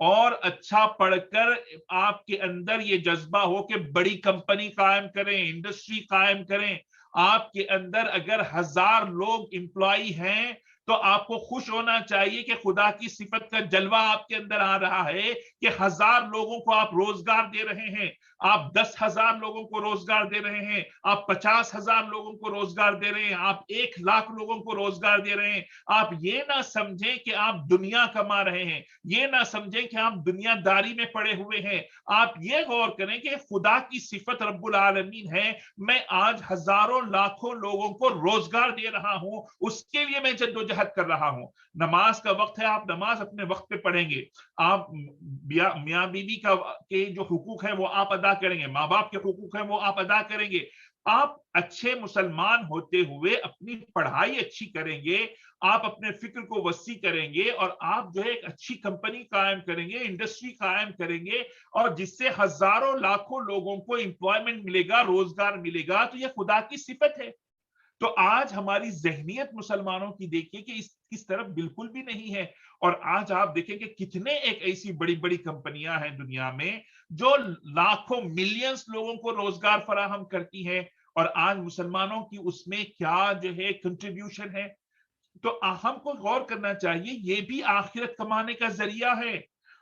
Speaker 2: اور اچھا پڑھ کر آپ کے اندر یہ جذبہ ہو کہ بڑی کمپنی قائم کریں, انڈسٹری قائم کریں. آپ کے اندر اگر 1000 لوگ امپلائی ہیں تو آپ کو خوش ہونا چاہیے کہ خدا کی صفت کا جلوہ آپ کے اندر آ رہا ہے کہ 1000 لوگوں کو آپ روزگار دے رہے ہیں, آپ 10,000 لوگوں کو روزگار دے رہے ہیں, آپ 50,000 لوگوں کو روزگار دے رہے ہیں, آپ 1,00,000 لوگوں کو روزگار دے رہے ہیں. آپ یہ نہ سمجھیں کہ آپ دنیا کما رہے ہیں, یہ نہ سمجھیں کہ آپ دنیا داری میں پڑے ہوئے ہیں. آپ یہ غور کریں کہ خدا کی صفت رب العالمین ہے, میں آج ہزاروں لاکھوں لوگوں کو روزگار دے رہا ہوں, اس کے لیے میں جدوجہد کر رہا ہوں. نماز کا وقت ہے, آپ نماز اپنے وقت پہ پڑھیں گے, آپ میاں بیوی کا کے جو حقوق ہیں وہ آپ ادا کریں گے, ماں باپ کے حقوق ہیں وہ آپ ادا کریں گے. آپ اچھے مسلمان ہوتے ہوئے اپنی پڑھائی اچھی کریں گے, آپ اپنے فکر کو وسیع کریں گے, اور آپ جو ہے ایک اچھی کمپنی قائم کریں گے, انڈسٹری قائم کریں گے, اور جس سے ہزاروں لاکھوں لوگوں کو امپلائمنٹ ملے گا, روزگار ملے گا. تو یہ خدا کی صفت ہے. تو آج ہماری ذہنیت مسلمانوں کی دیکھیے کہ اس طرف بالکل بھی نہیں ہے. اور آج آپ دیکھیں کہ کتنے ایک ایسی بڑی بڑی کمپنیاں ہیں دنیا میں جو لاکھوں ملینز لوگوں کو روزگار فراہم کرتی ہیں, اور آج مسلمانوں کی اس میں کیا جو ہے کنٹریبیوشن ہے. تو ہم کو غور کرنا چاہیے, یہ بھی آخرت کمانے کا ذریعہ ہے.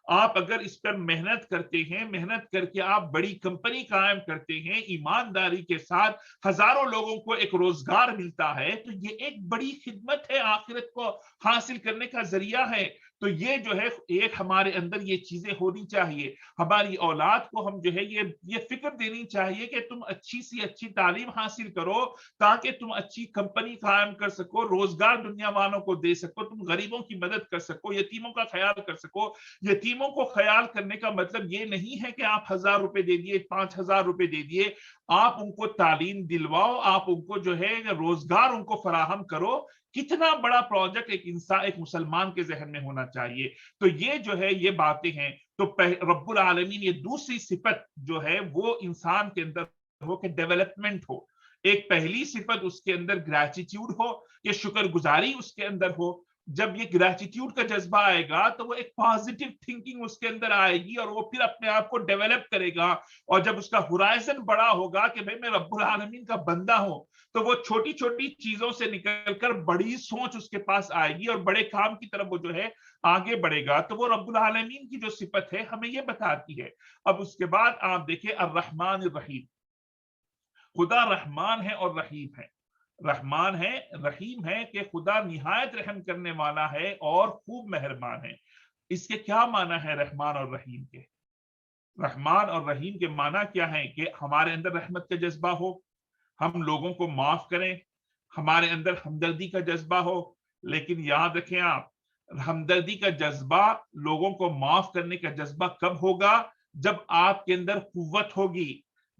Speaker 2: آپ اگر اس پر محنت کرتے ہیں, محنت کر کے آپ بڑی کمپنی قائم کرتے ہیں, ایمانداری کے ساتھ ہزاروں لوگوں کو ایک روزگار ملتا ہے, تو یہ ایک بڑی خدمت ہے, آخرت کو حاصل کرنے کا ذریعہ ہے. تو یہ جو ہے ایک ہمارے اندر یہ چیزیں ہونی چاہیے. ہماری اولاد کو ہم جو ہے یہ فکر دینی چاہیے کہ تم اچھی سی اچھی تعلیم حاصل کرو تاکہ تم اچھی کمپنی قائم کر سکو, روزگار دنیا والوں کو دے سکو, تم غریبوں کی مدد کر سکو, یتیموں کا خیال کر سکو. یتیموں کو خیال کرنے کا مطلب یہ نہیں ہے کہ آپ 1000 روپے دے دیے, 5000 روپے دے دیے. آپ ان کو تعلیم دلواؤ, آپ ان کو جو ہے روزگار ان کو فراہم کرو. کتنا بڑا پروجیکٹ ایک انسان, ایک مسلمان کے ذہن میں ہونا چاہیے. تو یہ جو ہے یہ باتیں ہیں. تو رب العالمین یہ دوسری صفت جو ہے وہ انسان کے اندر ہو کہ ڈیولپمنٹ ہو. ایک پہلی صفت اس کے اندر گریٹیٹیوڈ ہو, کہ شکر گزاری اس کے اندر ہو. جب یہ گریٹیٹیوڈ کا جذبہ آئے گا تو وہ ایک پازیٹیو تھنکنگ اس کے اندر آئے گی, اور وہ پھر اپنے آپ کو ڈیولپ کرے گا. اور جب اس کا ہورائزن بڑا ہوگا کہ بھئی میں رب العالمین کا بندہ ہوں, تو وہ چھوٹی چھوٹی چیزوں سے نکل کر بڑی سوچ اس کے پاس آئے گی, اور بڑے کام کی طرف وہ جو ہے آگے بڑھے گا. تو وہ رب العالمین کی جو صفت ہے ہمیں یہ بتاتی ہے. اب اس کے بعد آپ دیکھیں الرحمن الرحیم, خدا رحمان ہے اور رحیم ہے. رحمان ہے، رحیم ہے کہ خدا نہایت رحم کرنے والا ہے اور خوب مہربان ہے۔ اس کے کیا معنی ہے رحمان اور رحیم کے؟ رحمان اور رحیم کے معنی کیا ہے کہ ہمارے اندر رحمت کا جذبہ ہو، ہم لوگوں کو معاف کریں، ہمارے اندر ہمدردی کا جذبہ ہو۔ لیکن یاد رکھیں آپ، ہمدردی کا جذبہ، لوگوں کو معاف کرنے کا جذبہ کب ہوگا؟ جب آپ کے اندر قوت ہوگی،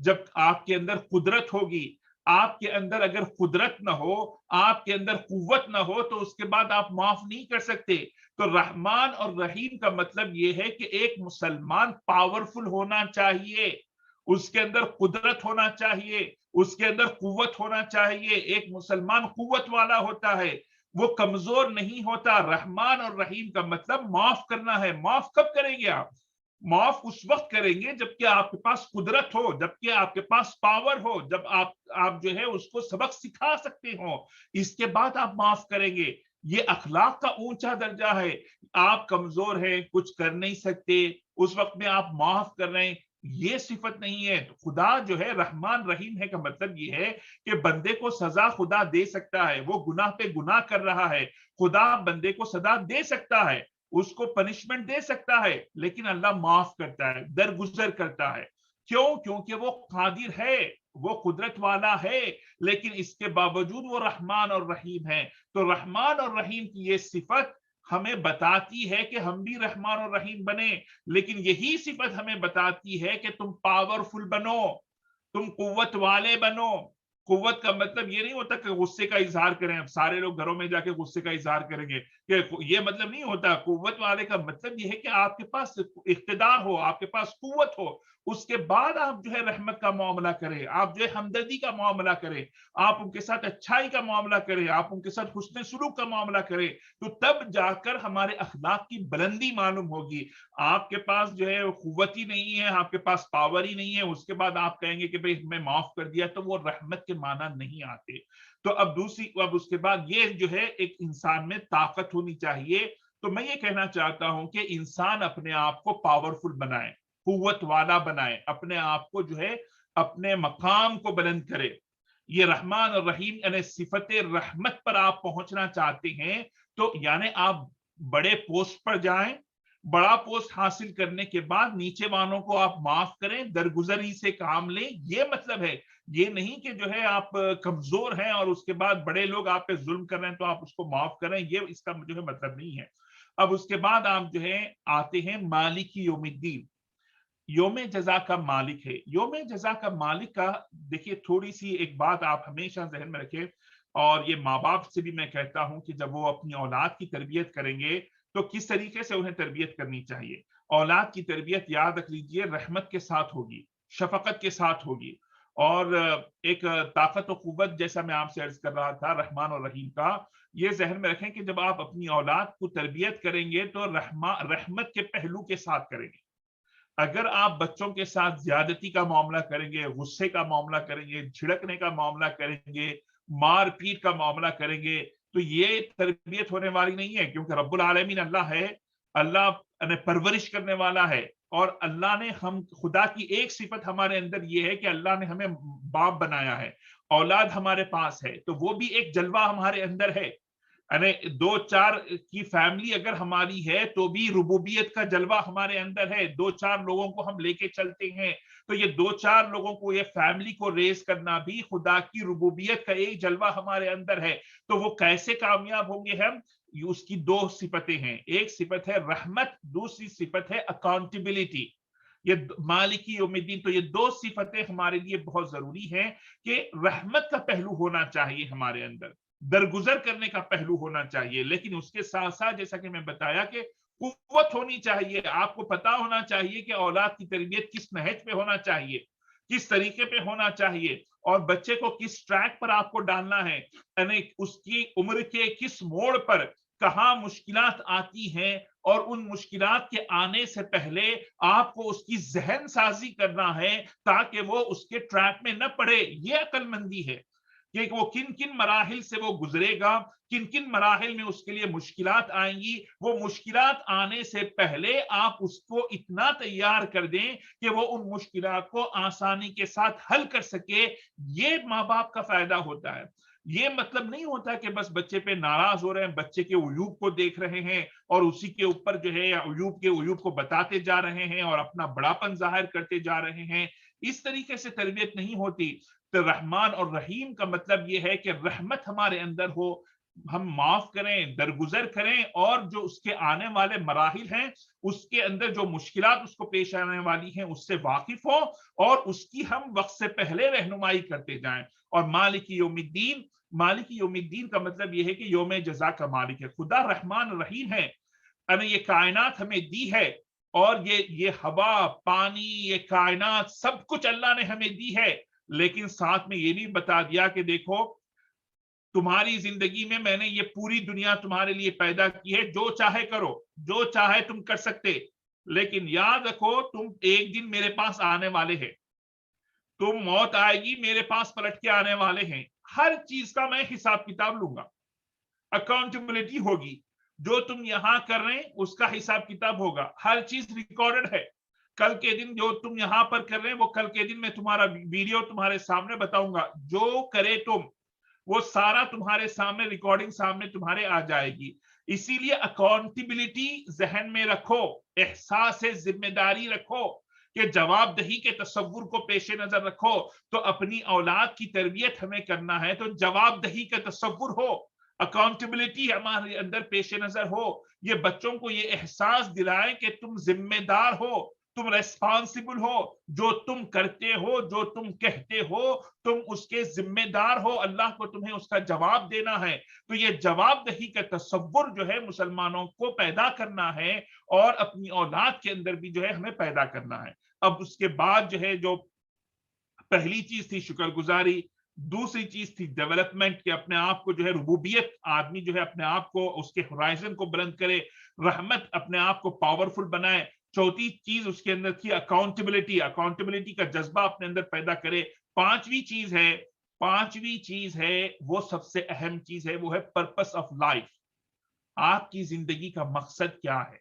Speaker 2: جب آپ کے اندر قدرت ہوگی۔ آپ کے اندر اگر قدرت نہ ہو، آپ کے اندر قوت نہ ہو، تو اس کے بعد آپ معاف نہیں کر سکتے۔ تو رحمان اور رحیم کا مطلب یہ ہے کہ ایک مسلمان پاورفل ہونا چاہیے، اس کے اندر قدرت ہونا چاہیے، اس کے اندر قوت ہونا چاہیے۔ ایک مسلمان قوت والا ہوتا ہے، وہ کمزور نہیں ہوتا۔ رحمان اور رحیم کا مطلب معاف کرنا ہے۔ معاف کب کریں گے آپ؟ معاف اس وقت کریں گے جبکہ آپ کے پاس قدرت ہو، جبکہ آپ کے پاس پاور ہو، جب آپ جو ہے اس کو سبق سکھا سکتے ہو، اس کے بعد آپ معاف کریں گے۔ یہ اخلاق کا اونچا درجہ ہے۔ آپ کمزور ہیں، کچھ کر نہیں سکتے، اس وقت میں آپ معاف کر رہے ہیں، یہ صفت نہیں ہے۔ خدا جو ہے رحمان رحیم ہے کا مطلب یہ ہے کہ بندے کو سزا خدا دے سکتا ہے، وہ گناہ پہ گناہ کر رہا ہے، خدا بندے کو سزا دے سکتا ہے، اس کو پنشمنٹ دے سکتا ہے، لیکن اللہ معاف کرتا ہے، درگزر کرتا ہے۔ کیوں؟ کیونکہ وہ قادر ہے، وہ قدرت والا ہے، لیکن اس کے باوجود وہ رحمان اور رحیم ہے۔ تو رحمان اور رحیم کی یہ صفت ہمیں بتاتی ہے کہ ہم بھی رحمان اور رحیم بنے، لیکن یہی صفت ہمیں بتاتی ہے کہ تم پاورفل بنو، تم قوت والے بنو۔ قوت کا مطلب یہ نہیں ہوتا کہ غصے کا اظہار کریں، اب سارے لوگ گھروں میں جا کے غصے کا اظہار کریں گے، کہ یہ مطلب نہیں ہوتا۔ قوت والے کا مطلب یہ ہے کہ آپ کے پاس اقتدار ہو، آپ کے پاس قوت ہو، اس کے بعد آپ جو ہے رحمت کا معاملہ کریں، آپ جو ہے ہمدردی کا معاملہ کریں، آپ ان کے ساتھ اچھائی کا معاملہ کریں، آپ ان کے ساتھ حسن سلوک کا معاملہ کریں، تو تب جا کر ہمارے اخلاق کی بلندی معلوم ہوگی۔ آپ کے پاس جو ہے قوت ہی نہیں ہے، آپ کے پاس پاور ہی نہیں ہے، اس کے بعد آپ کہیں گے کہ بھئی میں معاف کر دیا، تو وہ رحمت کے معنی نہیں آتے۔ تو اب اس کے بعد یہ جو ہے ایک انسان میں طاقت ہونی چاہیے۔ تو میں یہ کہنا چاہتا ہوں کہ انسان اپنے آپ کو پاورفل بنائے، قوت والا بنائے، اپنے آپ کو جو ہے اپنے مقام کو بلند کرے۔ یہ رحمان اور رحیم یعنی صفت رحمت پر آپ پہنچنا چاہتے ہیں، تو یعنی آپ بڑے پوسٹ پر جائیں، بڑا پوسٹ حاصل کرنے کے بعد نیچے والوں کو آپ معاف کریں، درگزری سے کام لیں، یہ مطلب ہے۔ یہ نہیں کہ جو ہے آپ کمزور ہیں اور اس کے بعد بڑے لوگ آپ پہ ظلم کر رہے ہیں تو آپ اس کو معاف کریں، یہ اس کا جو ہے مطلب نہیں ہے۔ اب اس کے بعد آپ جو ہے آتے ہیں مالک یوم الدین، یوم جزا کا مالک ہے۔ یوم جزا کا مالک کا دیکھیے تھوڑی سی ایک بات آپ ہمیشہ ذہن میں رکھیں، اور یہ ماں باپ سے بھی میں کہتا ہوں کہ جب وہ اپنی اولاد کی تربیت کریں گے تو کس طریقے سے انہیں تربیت کرنی چاہیے۔ اولاد کی تربیت یاد رکھ لیجئے رحمت کے ساتھ ہوگی، شفقت کے ساتھ ہوگی، اور ایک طاقت و قوت، جیسا میں آپ سے عرض کر رہا تھا رحمان اور رحیم کا، یہ ذہن میں رکھیں کہ جب آپ اپنی اولاد کو تربیت کریں گے تو رحمت کے پہلو کے ساتھ کریں گے۔ اگر آپ بچوں کے ساتھ زیادتی کا معاملہ کریں گے، غصے کا معاملہ کریں گے، جھڑکنے کا معاملہ کریں گے، مار پیٹ کا معاملہ کریں گے، تو یہ تربیت ہونے والی نہیں ہے، کیونکہ رب العالمین اللہ ہے، اللہ نے پرورش کرنے والا ہے، اور اللہ نے خدا کی ایک صفت ہمارے اندر یہ ہے کہ اللہ نے ہمیں باپ بنایا ہے، اولاد ہمارے پاس ہے، تو وہ بھی ایک جلوہ ہمارے اندر ہے۔ یعنی دو چار کی فیملی اگر ہماری ہے تو بھی ربوبیت کا جلوہ ہمارے اندر ہے، دو چار لوگوں کو ہم لے کے چلتے ہیں، تو یہ دو چار لوگوں کو، یہ فیملی کو ریز کرنا بھی خدا کی ربوبیت کا ایک جلوہ ہمارے اندر ہے۔ تو وہ کیسے کامیاب ہوں گے ہم؟ اس کی دو صفتیں ہیں، ایک صفت ہے رحمت، دوسری صفت ہے اکاؤنٹیبلٹی۔ یہ مالکی یوم الدین، تو یہ دو صفتیں ہمارے لیے بہت ضروری ہیں کہ رحمت کا پہلو ہونا چاہیے ہمارے اندر، درگزر کرنے کا پہلو ہونا چاہیے، لیکن اس کے ساتھ ساتھ جیسا کہ میں بتایا کہ قوت ہونی چاہیے، آپ کو پتا ہونا چاہیے کہ اولاد کی تربیت کس نہج پہ ہونا چاہیے، کس طریقے پہ ہونا چاہیے، اور بچے کو کس ٹریک پر آپ کو ڈالنا ہے، یعنی اس کی عمر کے کس موڑ پر کہاں مشکلات آتی ہیں، اور ان مشکلات کے آنے سے پہلے آپ کو اس کی ذہن سازی کرنا ہے تاکہ وہ اس کے ٹریک میں نہ پڑے۔ یہ عقل مندی ہے کہ وہ کن کن مراحل سے وہ گزرے گا، کن کن مراحل میں اس کے لیے مشکلات آئیں گی، وہ مشکلات آنے سے پہلے آپ اس کو اتنا تیار کر دیں کہ وہ ان مشکلات کو آسانی کے ساتھ حل کر سکے۔ یہ ماں باپ کا فائدہ ہوتا ہے۔ یہ مطلب نہیں ہوتا کہ بس بچے پہ ناراض ہو رہے ہیں, بچے کے عیوب کو دیکھ رہے ہیں اور اسی کے اوپر جو ہے عیوب کو بتاتے جا رہے ہیں اور اپنا بڑاپن ظاہر کرتے جا رہے ہیں. اس طریقے سے تربیت نہیں ہوتی. تو رحمان اور رحیم کا مطلب یہ ہے کہ رحمت ہمارے اندر ہو, ہم معاف کریں, درگزر کریں, اور جو اس کے آنے والے مراحل ہیں اس کے اندر جو مشکلات اس کو پیش آنے والی ہیں اس سے واقف ہو اور اس کی ہم وقت سے پہلے رہنمائی کرتے جائیں. اور مالک یوم الدین کا مطلب یہ ہے کہ یوم جزا کا مالک ہے. خدا رحمان رحیم ہے, یہ کائنات ہمیں دی ہے, اور یہ ہوا, پانی, یہ کائنات سب کچھ اللہ نے ہمیں دی ہے, لیکن ساتھ میں یہ بھی بتا دیا کہ دیکھو تمہاری زندگی میں نے یہ پوری دنیا تمہارے لیے پیدا کی ہے, جو چاہے کرو, جو چاہے تم کر سکتے, لیکن یاد رکھو تم ایک دن میرے پاس آنے والے ہیں, تم موت آئے گی میرے پاس پلٹ کے آنے والے ہیں, ہر چیز کا میں حساب کتاب لوں گا, اکاؤنٹیبلٹی ہوگی, جو تم یہاں کر رہے ہیں اس کا حساب کتاب ہوگا, ہر چیز ریکارڈڈ ہے. کل کے دن جو تم یہاں پر کر رہے ہیں وہ کل کے دن میں تمہارا ویڈیو تمہارے سامنے بتاؤں گا, جو کرے تم وہ سارا تمہارے سامنے ریکارڈنگ سامنے تمہارے آ جائے گی. اسی لیے اکاؤنٹیبلٹی ذہن میں رکھو, احساس ذمہ داری رکھو, کہ جواب دہی کے تصور کو پیش نظر رکھو. تو اپنی اولاد کی تربیت ہمیں کرنا ہے تو جواب دہی کا تصور ہو, اکاؤنٹیبلٹی ہمارے اندر پیش نظر ہو. یہ بچوں کو یہ احساس دلائیں کہ تم ذمہ دار ہو, تم ریسپانسبل ہو, جو تم کرتے ہو, جو تم کہتے ہو, تم اس کے ذمہ دار ہو, اللہ کو تمہیں اس کا جواب دینا ہے. تو یہ جواب دہی کا تصور جو ہے مسلمانوں کو پیدا کرنا ہے, اور اپنی اولاد کے اندر بھی جو ہے ہمیں پیدا کرنا ہے. اب اس کے بعد جو ہے جو پہلی چیز تھی شکر گزاری, دوسری چیز تھی ڈیولپمنٹ, کہ اپنے آپ کو جو ہے ربوبیت, آدمی جو ہے اپنے آپ کو اس کے ہورائزن کو بلند کرے, رحمت اپنے آپ کو پاورفل بنائے. چوتھی چیز اس کے اندر تھی اکاؤنٹیبلٹی کا جذبہ اپنے اندر پیدا کرے. پانچویں چیز ہے وہ سب سے اہم چیز ہے, وہ ہے پرپس آف لائف. آپ کی زندگی کا مقصد کیا ہے؟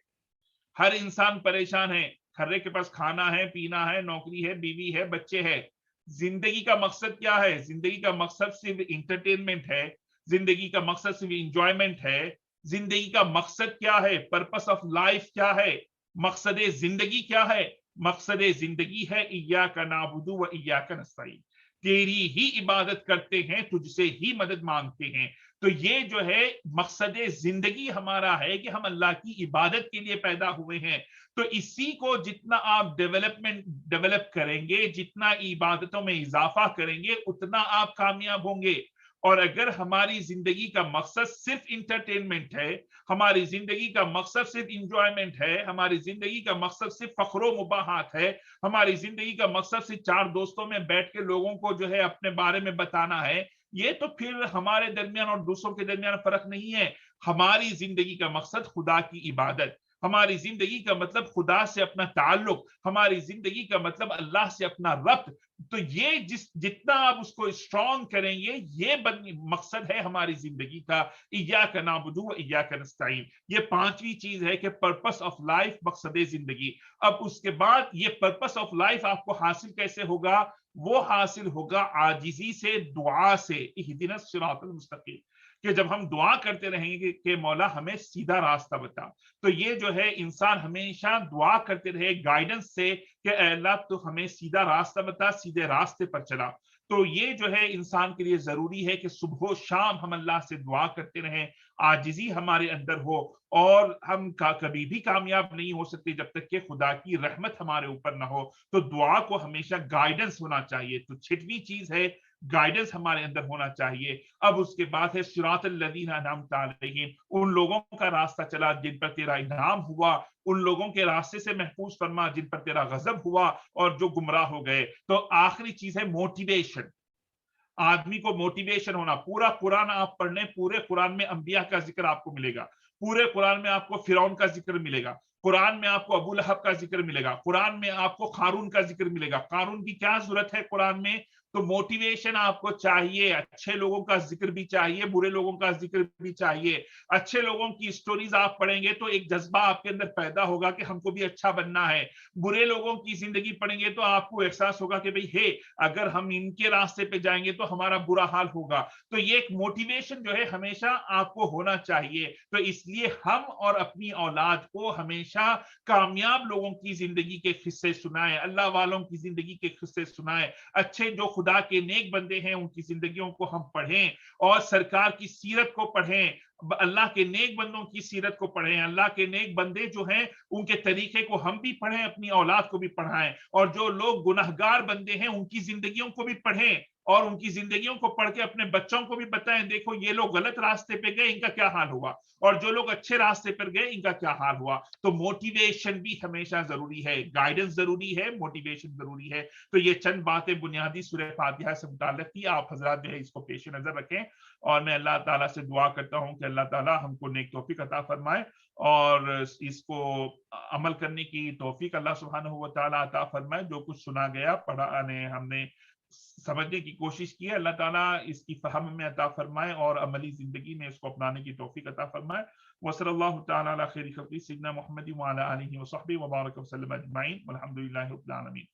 Speaker 2: ہر انسان پریشان ہے, ہر ایک کے پاس کھانا ہے, پینا ہے, نوکری ہے, بیوی ہے, بچے ہے. زندگی کا مقصد کیا ہے؟ زندگی کا مقصد صرف انٹرٹینمنٹ ہے, زندگی کا مقصد صرف انجوائمنٹ ہے. زندگی کا مقصد کیا ہے؟ پرپس آف لائف کیا ہے؟ مقصد زندگی کیا ہے؟ مقصد زندگی ہے ایاک نعبد و ایاک نستعین, تیری ہی عبادت کرتے ہیں, تجھ سے ہی مدد مانگتے ہیں. تو یہ جو ہے مقصد زندگی ہمارا ہے کہ ہم اللہ کی عبادت کے لیے پیدا ہوئے ہیں. تو اسی کو جتنا آپ ڈیولپ کریں گے, جتنا عبادتوں میں اضافہ کریں گے, اتنا آپ کامیاب ہوں گے. اور اگر ہماری زندگی کا مقصد صرف انٹرٹینمنٹ ہے, ہماری زندگی کا مقصد صرف انجوائمنٹ ہے, ہماری زندگی کا مقصد صرف فخر و مباحات ہے, ہماری زندگی کا مقصد صرف چار دوستوں میں بیٹھ کے لوگوں کو جو ہے اپنے بارے میں بتانا ہے, یہ تو پھر ہمارے درمیان اور دوسروں کے درمیان فرق نہیں ہے. ہماری زندگی کا مقصد خدا کی عبادت, ہماری زندگی کا مطلب خدا سے اپنا تعلق, ہماری زندگی کا مطلب اللہ سے اپنا ربط. تو یہ جتنا آپ اس کو اسٹرانگ کریں گے, یہ مقصد ہے ہماری زندگی کا, ایاک نعبد و ایاک نستعین. یہ پانچویں چیز ہے کہ پرپس آف لائف, مقصد زندگی. اب اس کے بعد یہ پرپس آف لائف آپ کو حاصل کیسے ہوگا؟ وہ حاصل ہوگا عاجزی سے, دعا سے, اہدنا الصراط المستقیم, کہ جب ہم دعا کرتے رہیں گے کہ مولا ہمیں سیدھا راستہ بتا. تو یہ جو ہے انسان ہمیشہ دعا کرتے رہے گائیڈنس سے کہ اے اللہ تو ہمیں سیدھا راستہ بتا, سیدھے راستے پر چلا. تو یہ جو ہے انسان کے لیے ضروری ہے کہ صبح و شام ہم اللہ سے دعا کرتے رہیں, عاجزی ہمارے اندر ہو, اور ہم کبھی بھی کامیاب نہیں ہو سکتے جب تک کہ خدا کی رحمت ہمارے اوپر نہ ہو. تو دعا کو ہمیشہ گائیڈنس ہونا چاہیے. تو چھٹویں چیز ہے گائیڈنس ہمارے اندر ہونا چاہیے. اب اس کے بعد ہے صراط الذین انعمت علیہم, ان لوگوں کا راستہ چلا جن پر تیرا انعام ہوا, ان لوگوں کے راستے سے محفوظ فرما جن پر تیرا غضب ہوا اور جو گمراہ ہو گئے. تو آخری چیز ہے موٹیویشن, آدمی کو موٹیویشن ہونا. پورا قرآن آپ پڑھ لیں, پورے قرآن میں انبیاء کا ذکر آپ کو ملے گا, پورے قرآن میں آپ کو فرعون کا ذکر ملے گا, قرآن میں آپ کو ابو لہب کا ذکر ملے گا, قرآن میں آپ کو قارون کا ذکر ملے گا. قارون کی کیا ضرورت ہے قرآن میں؟ تو موٹیویشن آپ کو چاہیے, اچھے لوگوں کا ذکر بھی چاہیے, برے لوگوں کا ذکر بھی چاہیے. اچھے لوگوں کی اسٹوریز آپ پڑھیں گے تو ایک جذبہ آپ کے اندر پیدا ہوگا کہ ہم کو بھی اچھا بننا ہے. برے لوگوں کی زندگی پڑھیں گے تو آپ کو احساس ہوگا کہ بھئی ہے اگر ہم ان کے راستے پہ جائیں گے تو ہمارا برا حال ہوگا. تو یہ ایک موٹیویشن جو ہے ہمیشہ آپ کو ہونا چاہیے. تو اس لیے ہم اور اپنی اولاد کو ہمیشہ کامیاب لوگوں کی زندگی کے قصے سنائیں, اللہ والوں کی زندگی کے قصے سنائیں, اچھے جو خدا کے نیک بندے ہیں ان کی زندگیوں کو ہم پڑھیں, اور سرکار کی سیرت کو پڑھیں, اللہ کے نیک بندوں کی سیرت کو پڑھیں, اللہ کے نیک بندے جو ہیں ان کے طریقے کو ہم بھی پڑھیں, اپنی اولاد کو بھی پڑھائیں, اور جو لوگ گنہگار بندے ہیں ان کی زندگیوں کو بھی پڑھیں, اور ان کی زندگیوں کو پڑھ کے اپنے بچوں کو بھی بتائیں دیکھو یہ لوگ غلط راستے پہ گئے ان کا کیا حال ہوا, اور جو لوگ اچھے راستے پر گئے ان کا کیا حال ہوا. تو موٹیویشن بھی ہمیشہ ضروری ہے, گائیڈنس ضروری ہے, موٹیویشن ضروری ہے. تو یہ چند باتیں بنیادی سورہ فاتحہ سے متعلق تھی, آپ حضرات جو ہے اس کو پیش نظر رکھیں, اور میں اللہ تعالیٰ سے دعا کرتا ہوں کہ اللہ تعالیٰ ہم کو نیک توفیق عطا فرمائے اور اس کو عمل کرنے کی توفیق اللہ سبحانہ و تعالیٰ عطا فرمائے. جو کچھ سنا گیا پڑھا ہم نے سمجھنے کی کوشش کی ہے, اللہ تعالیٰ اس کی فہم میں عطا فرمائے اور عملی زندگی میں اس کو اپنانے کی توفیق عطا فرمائے. وصلی اللہ تعالیٰ علی خیر خلقہ سیدنا محمد وعلی آلہ وصحبہ وبارک وسلم اجمعین والحمد للہ رب العالمین.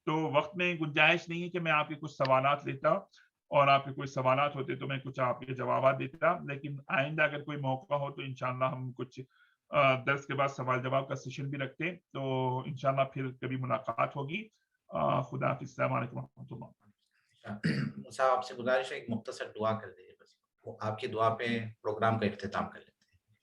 Speaker 2: تو وقت میں گنجائش نہیں ہے کہ میں آپ کے کچھ سوالات لیتا, اور آپ کے کوئی سوالات ہوتے تو میں کچھ آپ کے جوابات دیتا, لیکن آئندہ اگر کوئی موقع ہو تو انشاءاللہ ہم کچھ درس کے بعد سوال جواب کا سیشن بھی رکھتے, تو انشاءاللہ پھر کبھی ملاقات ہوگی. خدا حافظ, السلام علیکم و رحمۃ اللہ.
Speaker 1: صاحب آپ سے گزارش ہے ایک مختصر دعا کر دیجیے, بس وہ آپ کی دعا پہ پروگرام کا اختتام کر لیتے ہیں.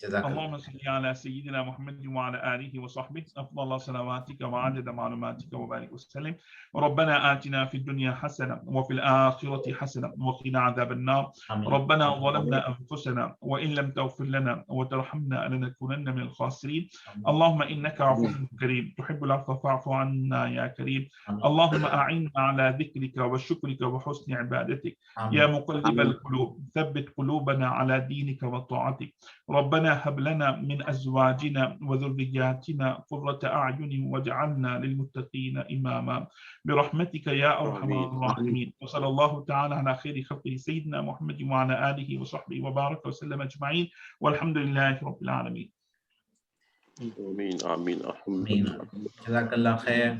Speaker 1: جزاک اللہ.
Speaker 2: اللهم صل على سيدنا محمد وعلى آله وصحبه أفضل صلواتك وعدد معلوماتك وبارك وسلم. ربنا آتنا في الدنيا حسنة وفي الآخرة حسنة وقنا عذاب النار. ربنا ظلمنا أنفسنا وإن لم تغفر لنا وترحمنا لنكونن من الخاسرين. اللهم إنك عفو كريم تحب العفو فاعف عنا يا كريم. اللهم أعنا على ذكرك وشكرك وحسن عبادتك. يا مقلب القلوب ثبت قلوبنا على دينك وطاعتك. ربنا هب لنا من أزواجنا وذرياتنا قرة أعين واجعلنا للمتقين إماما برحمتك يا أرحم الراحمين. وصلى الله تعالى على خير خلقه سيدنا محمد وعلى آله وصحبه وبارك وسلم أجمعين والحمد لله رب العالمين.
Speaker 3: آمين آمين.
Speaker 1: جزاک اللہ خیر.